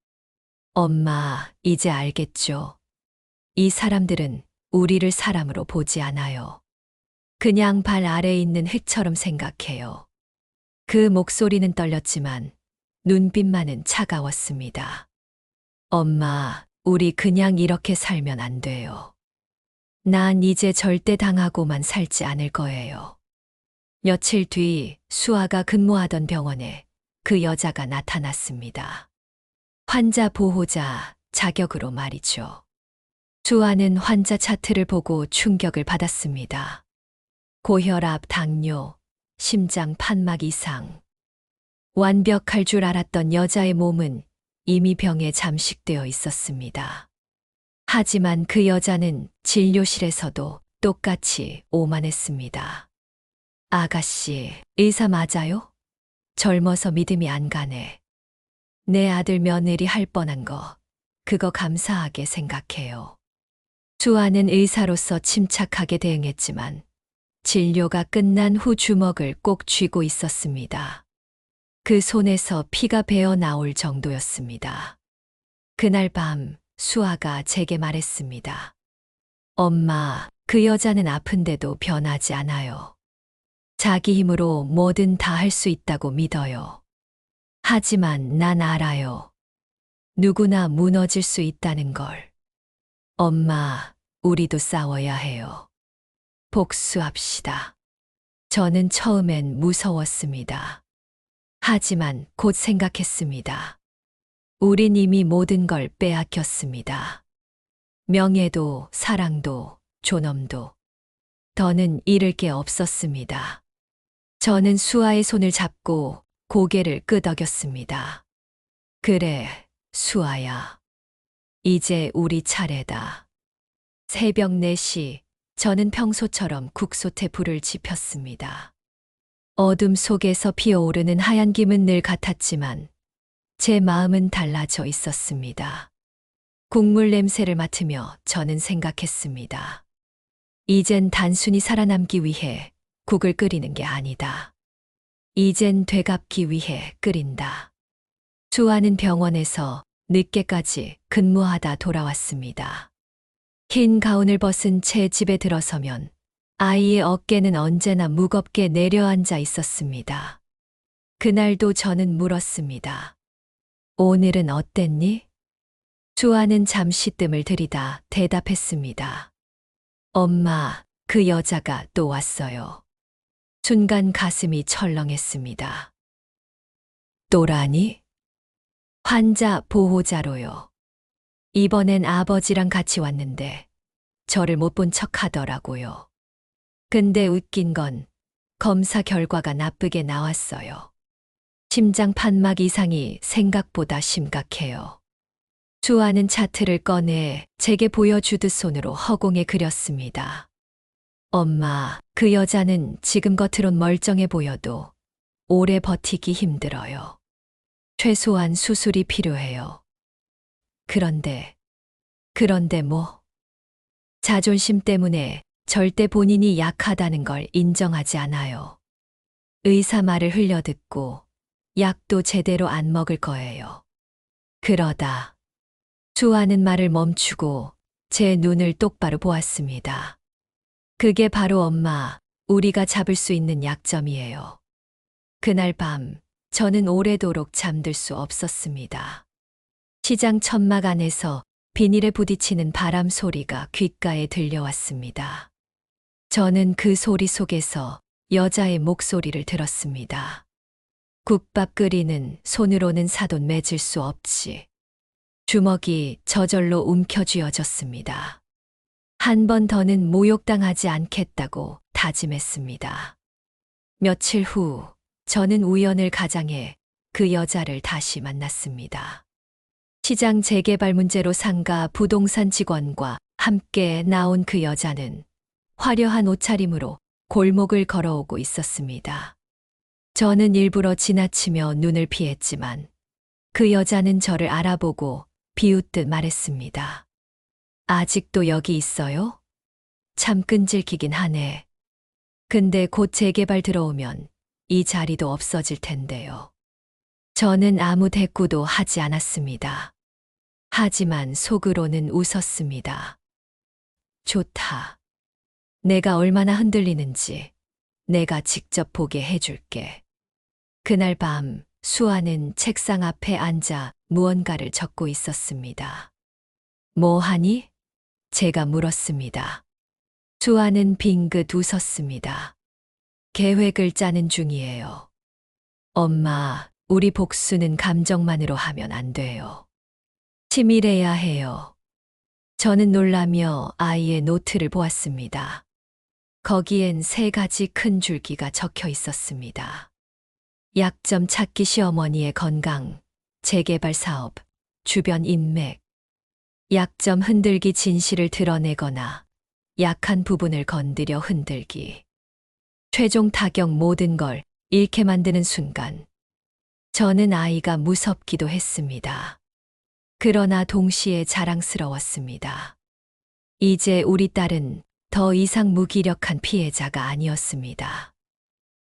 엄마, 이제 알겠죠? 이 사람들은 우리를 사람으로 보지 않아요. 그냥 발 아래에 있는 흙처럼 생각해요. 그 목소리는 떨렸지만 눈빛만은 차가웠습니다. 엄마, 우리 그냥 이렇게 살면 안 돼요. 난 이제 절대 당하고만 살지 않을 거예요. 며칠 뒤 수아가 근무하던 병원에 그 여자가 나타났습니다. 환자 보호자 자격으로 말이죠. 수아는 환자 차트를 보고 충격을 받았습니다. 고혈압, 당뇨, 심장 판막 이상. 완벽할 줄 알았던 여자의 몸은 이미 병에 잠식되어 있었습니다. 하지만 그 여자는 진료실에서도 똑같이 오만했습니다. 아가씨, 의사 맞아요? 젊어서 믿음이 안 가네. 내 아들 며느리 할 뻔한 거, 그거 감사하게 생각해요. 수아는 의사로서 침착하게 대응했지만 진료가 끝난 후 주먹을 꼭 쥐고 있었습니다. 그 손에서 피가 배어 나올 정도였습니다. 그날 밤 수아가 제게 말했습니다. 엄마, 그 여자는 아픈데도 변하지 않아요. 자기 힘으로 뭐든 다 할 수 있다고 믿어요. 하지만 난 알아요. 누구나 무너질 수 있다는 걸. 엄마, 우리도 싸워야 해요. 복수합시다. 저는 처음엔 무서웠습니다. 하지만 곧 생각했습니다. 우린 이미 모든 걸 빼앗겼습니다. 명예도, 사랑도, 존엄도. 더는 잃을 게 없었습니다. 저는 수아의 손을 잡고 고개를 끄덕였습니다. 그래, 수아야. 이제 우리 차례다. 새벽 4시, 저는 평소처럼 국솥에 불을 지폈습니다. 어둠 속에서 피어오르는 하얀 김은 늘 같았지만 제 마음은 달라져 있었습니다. 국물 냄새를 맡으며 저는 생각했습니다. 이젠 단순히 살아남기 위해 국을 끓이는 게 아니다. 이젠 되갚기 위해 끓인다. 수아는 병원에서 늦게까지 근무하다 돌아왔습니다. 흰 가운을 벗은 채 집에 들어서면 아이의 어깨는 언제나 무겁게 내려앉아 있었습니다. 그날도 저는 물었습니다. 오늘은 어땠니? 수아는 잠시 뜸을 들이다 대답했습니다. 엄마, 그 여자가 또 왔어요. 순간 가슴이 철렁했습니다. 또라니? 환자 보호자로요. 이번엔 아버지랑 같이 왔는데 저를 못 본 척 하더라고요. 근데 웃긴 건 검사 결과가 나쁘게 나왔어요. 심장 판막 이상이 생각보다 심각해요. 수아는 차트를 꺼내 제게 보여주듯 손으로 허공에 그렸습니다. 엄마, 그 여자는 지금 겉으론 멀쩡해 보여도 오래 버티기 힘들어요. 최소한 수술이 필요해요. 그런데 뭐? 자존심 때문에 절대 본인이 약하다는 걸 인정하지 않아요. 의사 말을 흘려듣고 약도 제대로 안 먹을 거예요. 그러다 수아는 말을 멈추고 제 눈을 똑바로 보았습니다. 그게 바로 엄마, 우리가 잡을 수 있는 약점이에요. 그날 밤 저는 오래도록 잠들 수 없었습니다. 시장 천막 안에서 비닐에 부딪히는 바람 소리가 귓가에 들려왔습니다. 저는 그 소리 속에서 여자의 목소리를 들었습니다. 국밥 끓이는 손으로는 사돈 맺을 수 없지. 주먹이 저절로 움켜쥐어졌습니다. 한 번 더는 모욕당하지 않겠다고 다짐했습니다. 며칠 후 저는 우연을 가장해 그 여자를 다시 만났습니다. 시장 재개발 문제로 상가 부동산 직원과 함께 나온 그 여자는 화려한 옷차림으로 골목을 걸어오고 있었습니다. 저는 일부러 지나치며 눈을 피했지만 그 여자는 저를 알아보고 비웃듯 말했습니다. 아직도 여기 있어요? 참 끈질기긴 하네. 근데 곧 재개발 들어오면 이 자리도 없어질 텐데요. 저는 아무 대꾸도 하지 않았습니다. 하지만 속으로는 웃었습니다. 좋다. 내가 얼마나 흔들리는지 내가 직접 보게 해줄게. 그날 밤 수아는 책상 앞에 앉아 무언가를 적고 있었습니다. 뭐 하니? 제가 물었습니다. 수아는 빙긋 웃었습니다. 계획을 짜는 중이에요. 엄마, 우리 복수는 감정만으로 하면 안 돼요. 치밀해야 해요. 저는 놀라며 아이의 노트를 보았습니다. 거기엔 3가지 큰 줄기가 적혀 있었습니다. 약점 찾기 시어머니의 건강, 재개발 사업, 주변 인맥, 약점 흔들기 진실을 드러내거나 약한 부분을 건드려 흔들기. 최종 타격 모든 걸 잃게 만드는 순간. 저는 아이가 무섭기도 했습니다. 그러나 동시에 자랑스러웠습니다. 이제 우리 딸은 더 이상 무기력한 피해자가 아니었습니다.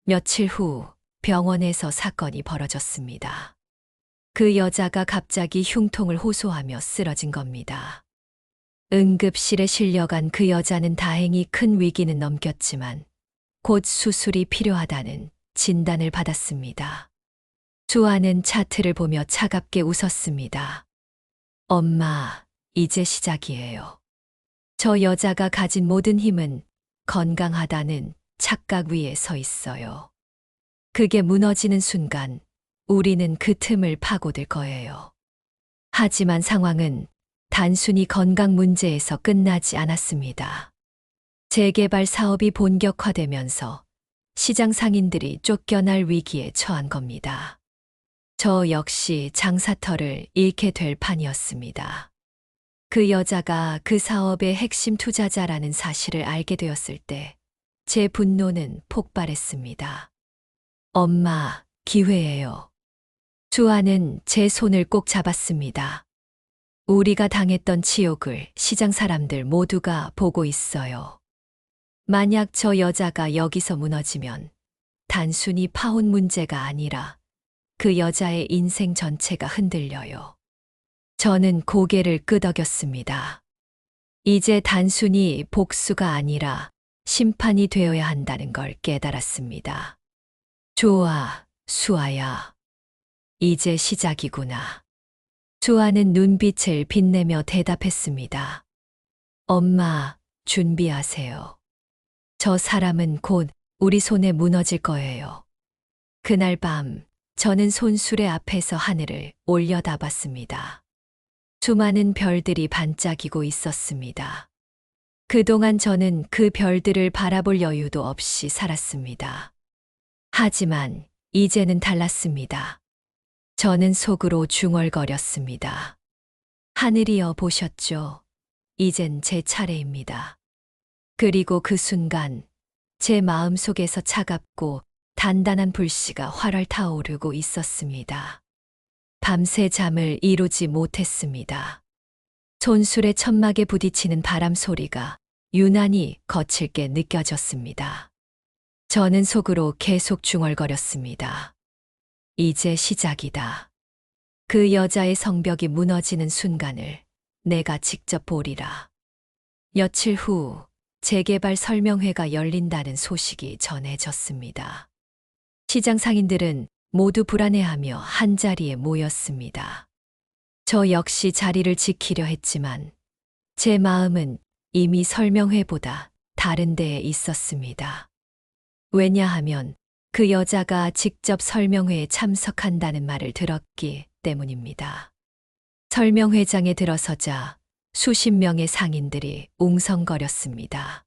며칠 후 병원에서 사건이 벌어졌습니다. 그 여자가 갑자기 흉통을 호소하며 쓰러진 겁니다. 응급실에 실려간 그 여자는 다행히 큰 위기는 넘겼지만 곧 수술이 필요하다는 진단을 받았습니다. 수아는 차트를 보며 차갑게 웃었습니다. 엄마, 이제 시작이에요. 저 여자가 가진 모든 힘은 건강하다는 착각 위에 서 있어요. 그게 무너지는 순간 우리는 그 틈을 파고들 거예요. 하지만 상황은 단순히 건강 문제에서 끝나지 않았습니다. 재개발 사업이 본격화되면서 시장 상인들이 쫓겨날 위기에 처한 겁니다. 저 역시 장사터를 잃게 될 판이었습니다. 그 여자가 그 사업의 핵심 투자자라는 사실을 알게 되었을 때 제 분노는 폭발했습니다. 엄마, 기회예요. 수아는 제 손을 꼭 잡았습니다. 우리가 당했던 치욕을 시장 사람들 모두가 보고 있어요. 만약 저 여자가 여기서 무너지면 단순히 파혼 문제가 아니라 그 여자의 인생 전체가 흔들려요. 저는 고개를 끄덕였습니다. 이제 단순히 복수가 아니라 심판이 되어야 한다는 걸 깨달았습니다. 좋아, 수아야. 이제 시작이구나. 수아는 눈빛을 빛내며 대답했습니다. 엄마, 준비하세요. 저 사람은 곧 우리 손에 무너질 거예요. 그날 밤, 저는 손수레 앞에서 하늘을 올려다봤습니다. 수많은 별들이 반짝이고 있었습니다. 그동안 저는 그 별들을 바라볼 여유도 없이 살았습니다. 하지만 이제는 달랐습니다. 저는 속으로 중얼거렸습니다. 하늘이여 보셨죠? 이젠 제 차례입니다. 그리고 그 순간 제 마음 속에서 차갑고 단단한 불씨가 활활 타오르고 있었습니다. 밤새 잠을 이루지 못했습니다. 손수레 천막에 부딪히는 바람 소리가 유난히 거칠게 느껴졌습니다. 저는 속으로 계속 중얼거렸습니다. 이제 시작이다. 그 여자의 성벽이 무너지는 순간을 내가 직접 보리라. 며칠 후 재개발 설명회가 열린다는 소식이 전해졌습니다. 시장 상인들은 모두 불안해하며 한자리에 모였습니다. 저 역시 자리를 지키려 했지만 제 마음은 이미 설명회보다 다른 데에 있었습니다. 왜냐하면 그 여자가 직접 설명회에 참석한다는 말을 들었기 때문입니다. 설명회장에 들어서자 수십 명의 상인들이 웅성거렸습니다.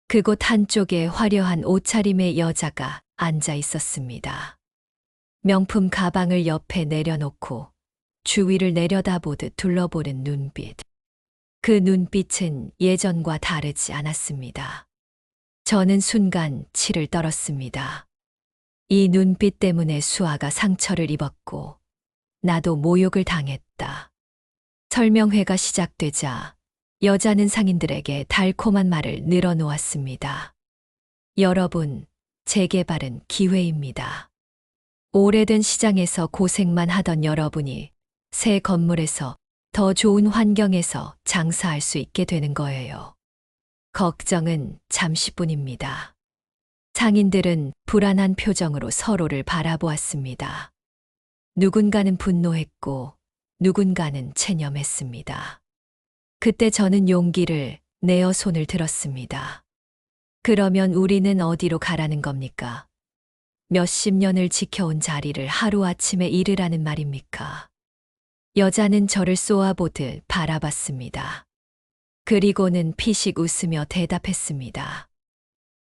그곳 한쪽에 화려한 옷차림의 여자가 앉아 있었습니다. 명품 가방을 옆에 내려놓고 주위를 내려다보듯 둘러보는 눈빛. 그 눈빛은 예전과 다르지 않았습니다. 저는 순간 치를 떨었습니다. 이 눈빛 때문에 수아가 상처를 입었고 나도 모욕을 당했다. 설명회가 시작되자 여자는 상인들에게 달콤한 말을 늘어놓았습니다. 여러분, 재개발은 기회입니다. 오래된 시장에서 고생만 하던 여러분이 새 건물에서 더 좋은 환경에서 장사할 수 있게 되는 거예요. 걱정은 잠시뿐입니다. 상인들은 불안한 표정으로 서로를 바라보았습니다. 누군가는 분노했고 누군가는 체념했습니다. 그때 저는 용기를 내어 손을 들었습니다. 그러면 우리는 어디로 가라는 겁니까? 몇십 년을 지켜온 자리를 하루아침에 잃으라는 말입니까? 여자는 저를 쏘아보듯 바라봤습니다. 그리고는 피식 웃으며 대답했습니다.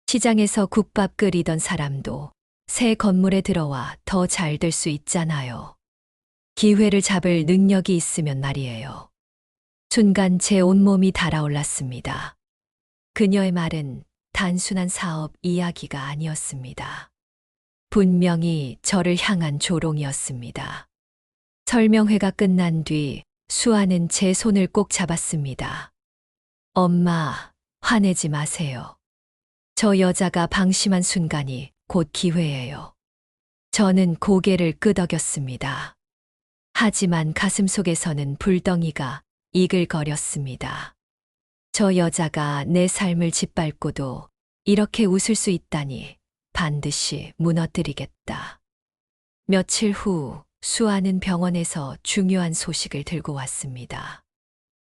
시장에서 국밥 끓이던 사람도 새 건물에 들어와 더 잘 될 수 있잖아요. 기회를 잡을 능력이 있으면 말이에요. 순간 제 온몸이 달아올랐습니다. 그녀의 말은 단순한 사업 이야기가 아니었습니다. 분명히 저를 향한 조롱이었습니다. 설명회가 끝난 뒤 수아는 제 손을 꼭 잡았습니다. 엄마, 화내지 마세요. 저 여자가 방심한 순간이 곧 기회예요. 저는 고개를 끄덕였습니다. 하지만 가슴속에서는 불덩이가 이글거렸습니다. 저 여자가 내 삶을 짓밟고도 이렇게 웃을 수 있다니 반드시 무너뜨리겠다. 며칠 후 수아는 병원에서 중요한 소식을 들고 왔습니다.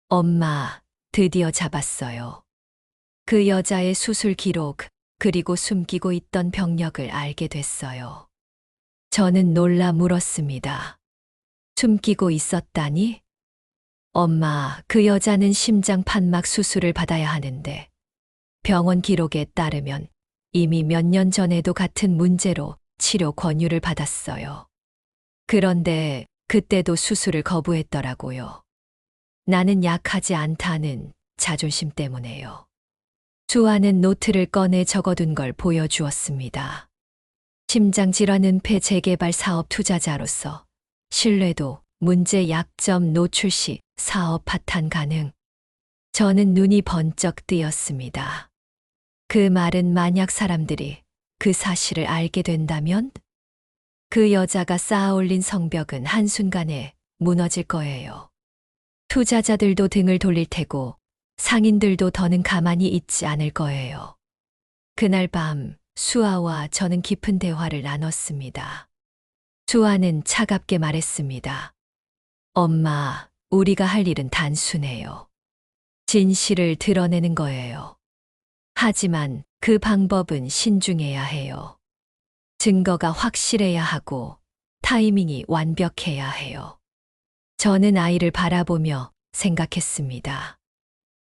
엄마, 드디어 잡았어요. 그 여자의 수술 기록, 그리고 숨기고 있던 병력을 알게 됐어요. 저는 놀라 물었습니다. 숨기고 있었다니? 엄마, 그 여자는 심장 판막 수술을 받아야 하는데 병원 기록에 따르면 이미 몇 년 전에도 같은 문제로 치료 권유를 받았어요. 그런데 그때도 수술을 거부했더라고요. 나는 약하지 않다는 자존심 때문에요. 수아는 노트를 꺼내 적어둔 걸 보여주었습니다. 심장질환 은폐 재개발 사업 투자자로서 신뢰도, 문제 약점 노출 시 사업 파탄 가능. 저는 눈이 번쩍 뜨였습니다. 그 말은 만약 사람들이 그 사실을 알게 된다면 그 여자가 쌓아올린 성벽은 한순간에 무너질 거예요. 투자자들도 등을 돌릴 테고 상인들도 더는 가만히 있지 않을 거예요. 그날 밤 수아와 저는 깊은 대화를 나눴습니다. 수아는 차갑게 말했습니다. 엄마, 우리가 할 일은 단순해요. 진실을 드러내는 거예요. 하지만 그 방법은 신중해야 해요. 증거가 확실해야 하고 타이밍이 완벽해야 해요. 저는 아이를 바라보며 생각했습니다.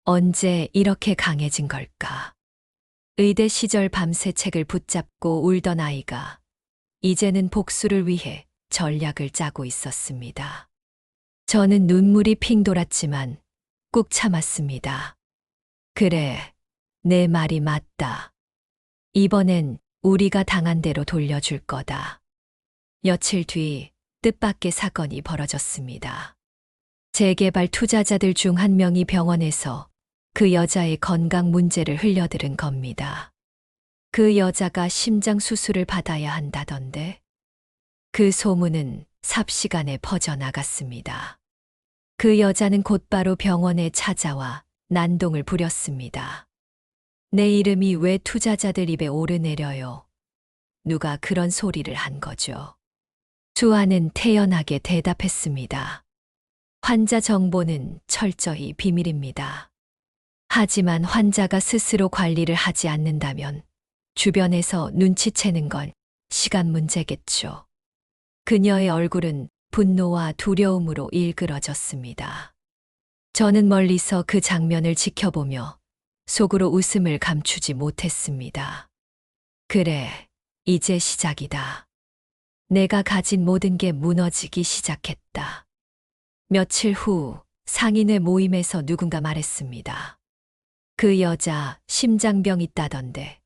언제 이렇게 강해진 걸까? 의대 시절 밤새 책을 붙잡고 울던 아이가 이제는 복수를 위해 전략을 짜고 있었습니다. 저는 눈물이 핑 돌았지만 꾹 참았습니다. 그래, 내 말이 맞다. 이번엔 우리가 당한 대로 돌려줄 거다. 며칠 뒤 뜻밖의 사건이 벌어졌습니다. 재개발 투자자들 중 한 명이 병원에서 그 여자의 건강 문제를 흘려들은 겁니다. 그 여자가 심장 수술을 받아야 한다던데 그 소문은 삽시간에 퍼져나갔습니다. 그 여자는 곧바로 병원에 찾아와 난동을 부렸습니다. 내 이름이 왜 투자자들 입에 오르내려요? 누가 그런 소리를 한 거죠? 수아는 태연하게 대답했습니다. 환자 정보는 철저히 비밀입니다. 하지만 환자가 스스로 관리를 하지 않는다면 주변에서 눈치채는 건 시간 문제겠죠. 그녀의 얼굴은 분노와 두려움으로 일그러졌습니다. 저는 멀리서 그 장면을 지켜보며 속으로 웃음을 감추지 못했습니다. 그래, 이제 시작이다. 내가 가진 모든 게 무너지기 시작했다. 며칠 후 상인회 모임에서 누군가 말했습니다. 그 여자 심장병 있다던데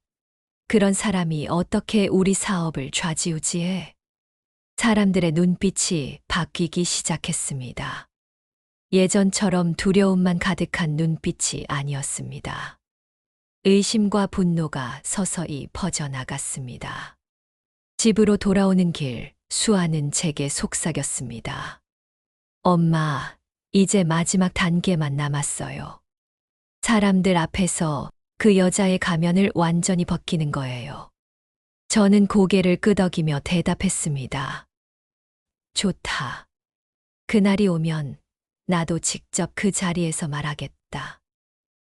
그런 사람이 어떻게 우리 사업을 좌지우지해? 사람들의 눈빛이 바뀌기 시작했습니다. 예전처럼 두려움만 가득한 눈빛이 아니었습니다. 의심과 분노가 서서히 퍼져나갔습니다. 집으로 돌아오는 길, 수아는 제게 속삭였습니다. 엄마, 이제 마지막 단계만 남았어요. 사람들 앞에서 그 여자의 가면을 완전히 벗기는 거예요. 저는 고개를 끄덕이며 대답했습니다. 좋다. 그날이 오면 나도 직접 그 자리에서 말하겠다.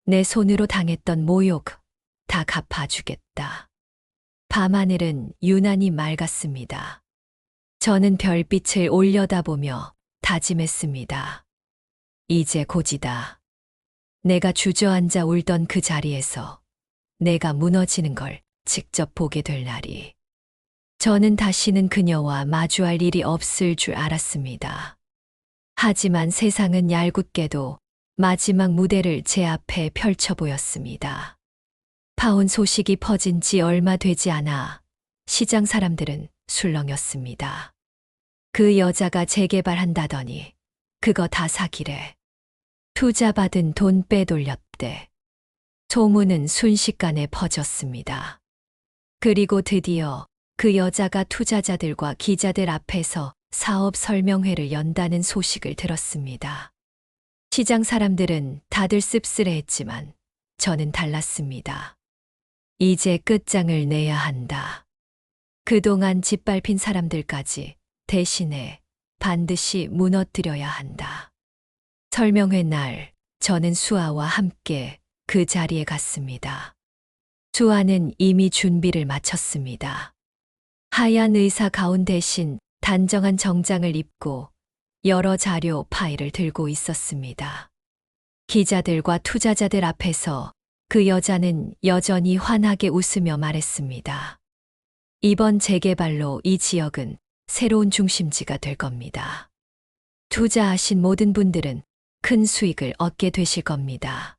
내 손으로 당했던 모욕 다 갚아주겠다. 밤하늘은 유난히 맑았습니다. 저는 별빛을 올려다보며 다짐했습니다. 이제 고지다. 내가 주저앉아 울던 그 자리에서 내가 무너지는 걸 직접 보게 될 날이. 저는 다시는 그녀와 마주할 일이 없을 줄 알았습니다. 하지만 세상은 얄궂게도 마지막 무대를 제 앞에 펼쳐 보였습니다. 파혼 소식이 퍼진 지 얼마 되지 않아 시장 사람들은 술렁였습니다. 그 여자가 재개발한다더니 그거 다 사기래. 투자 받은 돈 빼돌렸대. 소문은 순식간에 퍼졌습니다. 그리고 드디어 그 여자가 투자자들과 기자들 앞에서 사업 설명회를 연다는 소식을 들었습니다. 시장 사람들은 다들 씁쓸해했지만 저는 달랐습니다. 이제 끝장을 내야 한다. 그동안 짓밟힌 사람들까지 대신에 반드시 무너뜨려야 한다. 설명회 날 저는 수아와 함께 그 자리에 갔습니다. 수아는 이미 준비를 마쳤습니다. 하얀 의사 가운 대신 단정한 정장을 입고 여러 자료 파일을 들고 있었습니다. 기자들과 투자자들 앞에서 그 여자는 여전히 환하게 웃으며 말했습니다. 이번 재개발로 이 지역은 새로운 중심지가 될 겁니다. 투자하신 모든 분들은 큰 수익을 얻게 되실 겁니다.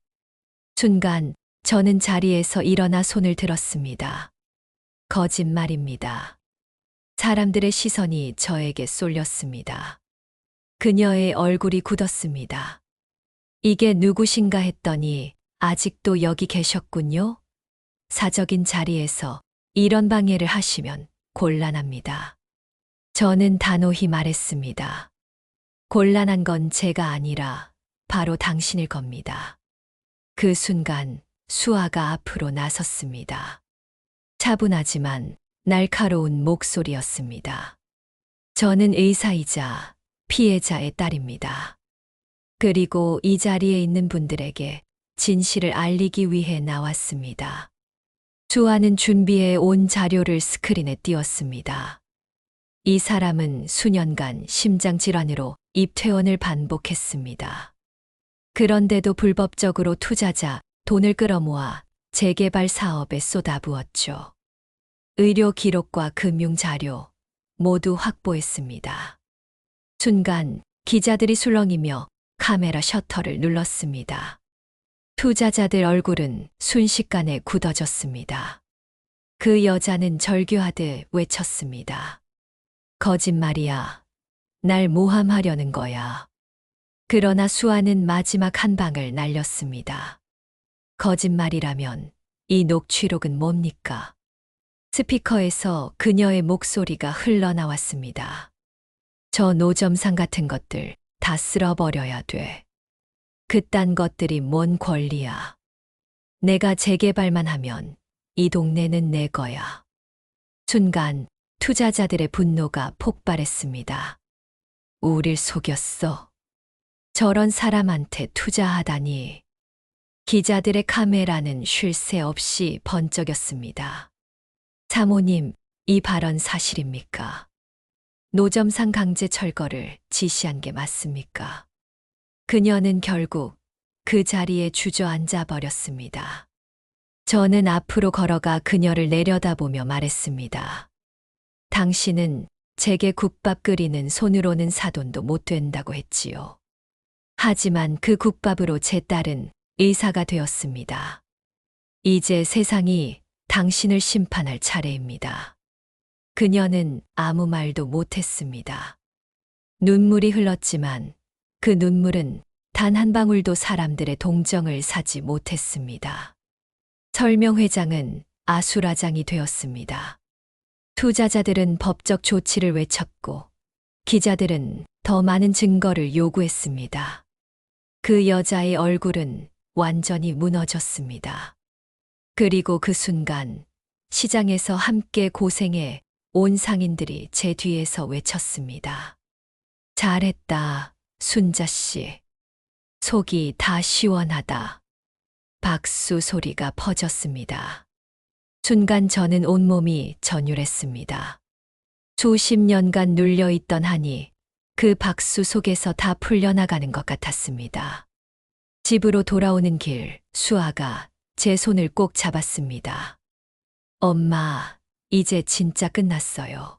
순간 저는 자리에서 일어나 손을 들었습니다. 거짓말입니다. 사람들의 시선이 저에게 쏠렸습니다. 그녀의 얼굴이 굳었습니다. 이게 누구신가 했더니 아직도 여기 계셨군요. 사적인 자리에서 이런 방해를 하시면 곤란합니다. 저는 단호히 말했습니다. 곤란한 건 제가 아니라 바로 당신일 겁니다. 그 순간 수아가 앞으로 나섰습니다. 차분하지만 날카로운 목소리였습니다. 저는 의사이자 피해자의 딸입니다. 그리고 이 자리에 있는 분들에게 진실을 알리기 위해 나왔습니다. 수아는 준비해 온 자료를 스크린에 띄웠습니다. 이 사람은 수년간 심장질환으로 입퇴원을 반복했습니다. 그런데도 불법적으로 투자자 돈을 끌어모아 재개발 사업에 쏟아부었죠. 의료 기록과 금융 자료 모두 확보했습니다. 순간 기자들이 술렁이며 카메라 셔터를 눌렀습니다. 투자자들 얼굴은 순식간에 굳어졌습니다. 그 여자는 절규하듯 외쳤습니다. 거짓말이야. 날 모함하려는 거야. 그러나 수아는 마지막 한 방을 날렸습니다. 거짓말이라면 이 녹취록은 뭡니까? 스피커에서 그녀의 목소리가 흘러나왔습니다. 저 노점상 같은 것들 다 쓸어버려야 돼. 그딴 것들이 뭔 권리야. 내가 재개발만 하면 이 동네는 내 거야. 순간 투자자들의 분노가 폭발했습니다. 우릴 속였어. 저런 사람한테 투자하다니. 기자들의 카메라는 쉴 새 없이 번쩍였습니다. 사모님, 이 발언 사실입니까? 노점상 강제 철거를 지시한 게 맞습니까? 그녀는 결국 그 자리에 주저앉아 버렸습니다. 저는 앞으로 걸어가 그녀를 내려다보며 말했습니다. 당신은 제게 국밥 끓이는 손으로는 사돈도 못 된다고 했지요. 하지만 그 국밥으로 제 딸은 의사가 되었습니다. 이제 세상이 당신을 심판할 차례입니다. 그녀는 아무 말도 못했습니다. 눈물이 흘렀지만 그 눈물은 단 한 방울도 사람들의 동정을 사지 못했습니다. 설명회장은 아수라장이 되었습니다. 투자자들은 법적 조치를 외쳤고 기자들은 더 많은 증거를 요구했습니다. 그 여자의 얼굴은 완전히 무너졌습니다. 그리고 그 순간 시장에서 함께 고생해 온 상인들이 제 뒤에서 외쳤습니다. 잘했다, 순자 씨. 속이 다 시원하다. 박수 소리가 퍼졌습니다. 순간 저는 온몸이 전율했습니다. 수십 년간 눌려있던 한이 그 박수 속에서 다 풀려나가는 것 같았습니다. 집으로 돌아오는 길, 수아가 제 손을 꼭 잡았습니다. 엄마, 이제 진짜 끝났어요.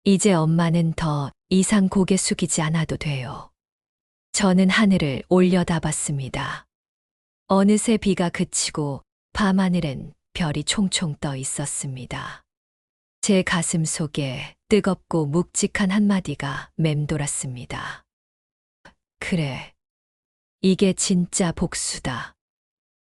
이제 엄마는 더 이상 고개 숙이지 않아도 돼요. 저는 하늘을 올려다봤습니다. 어느새 비가 그치고 밤하늘엔 별이 총총 떠 있었습니다. 제 가슴 속에 뜨겁고 묵직한 한마디가 맴돌았습니다. 그래. 이게 진짜 복수다.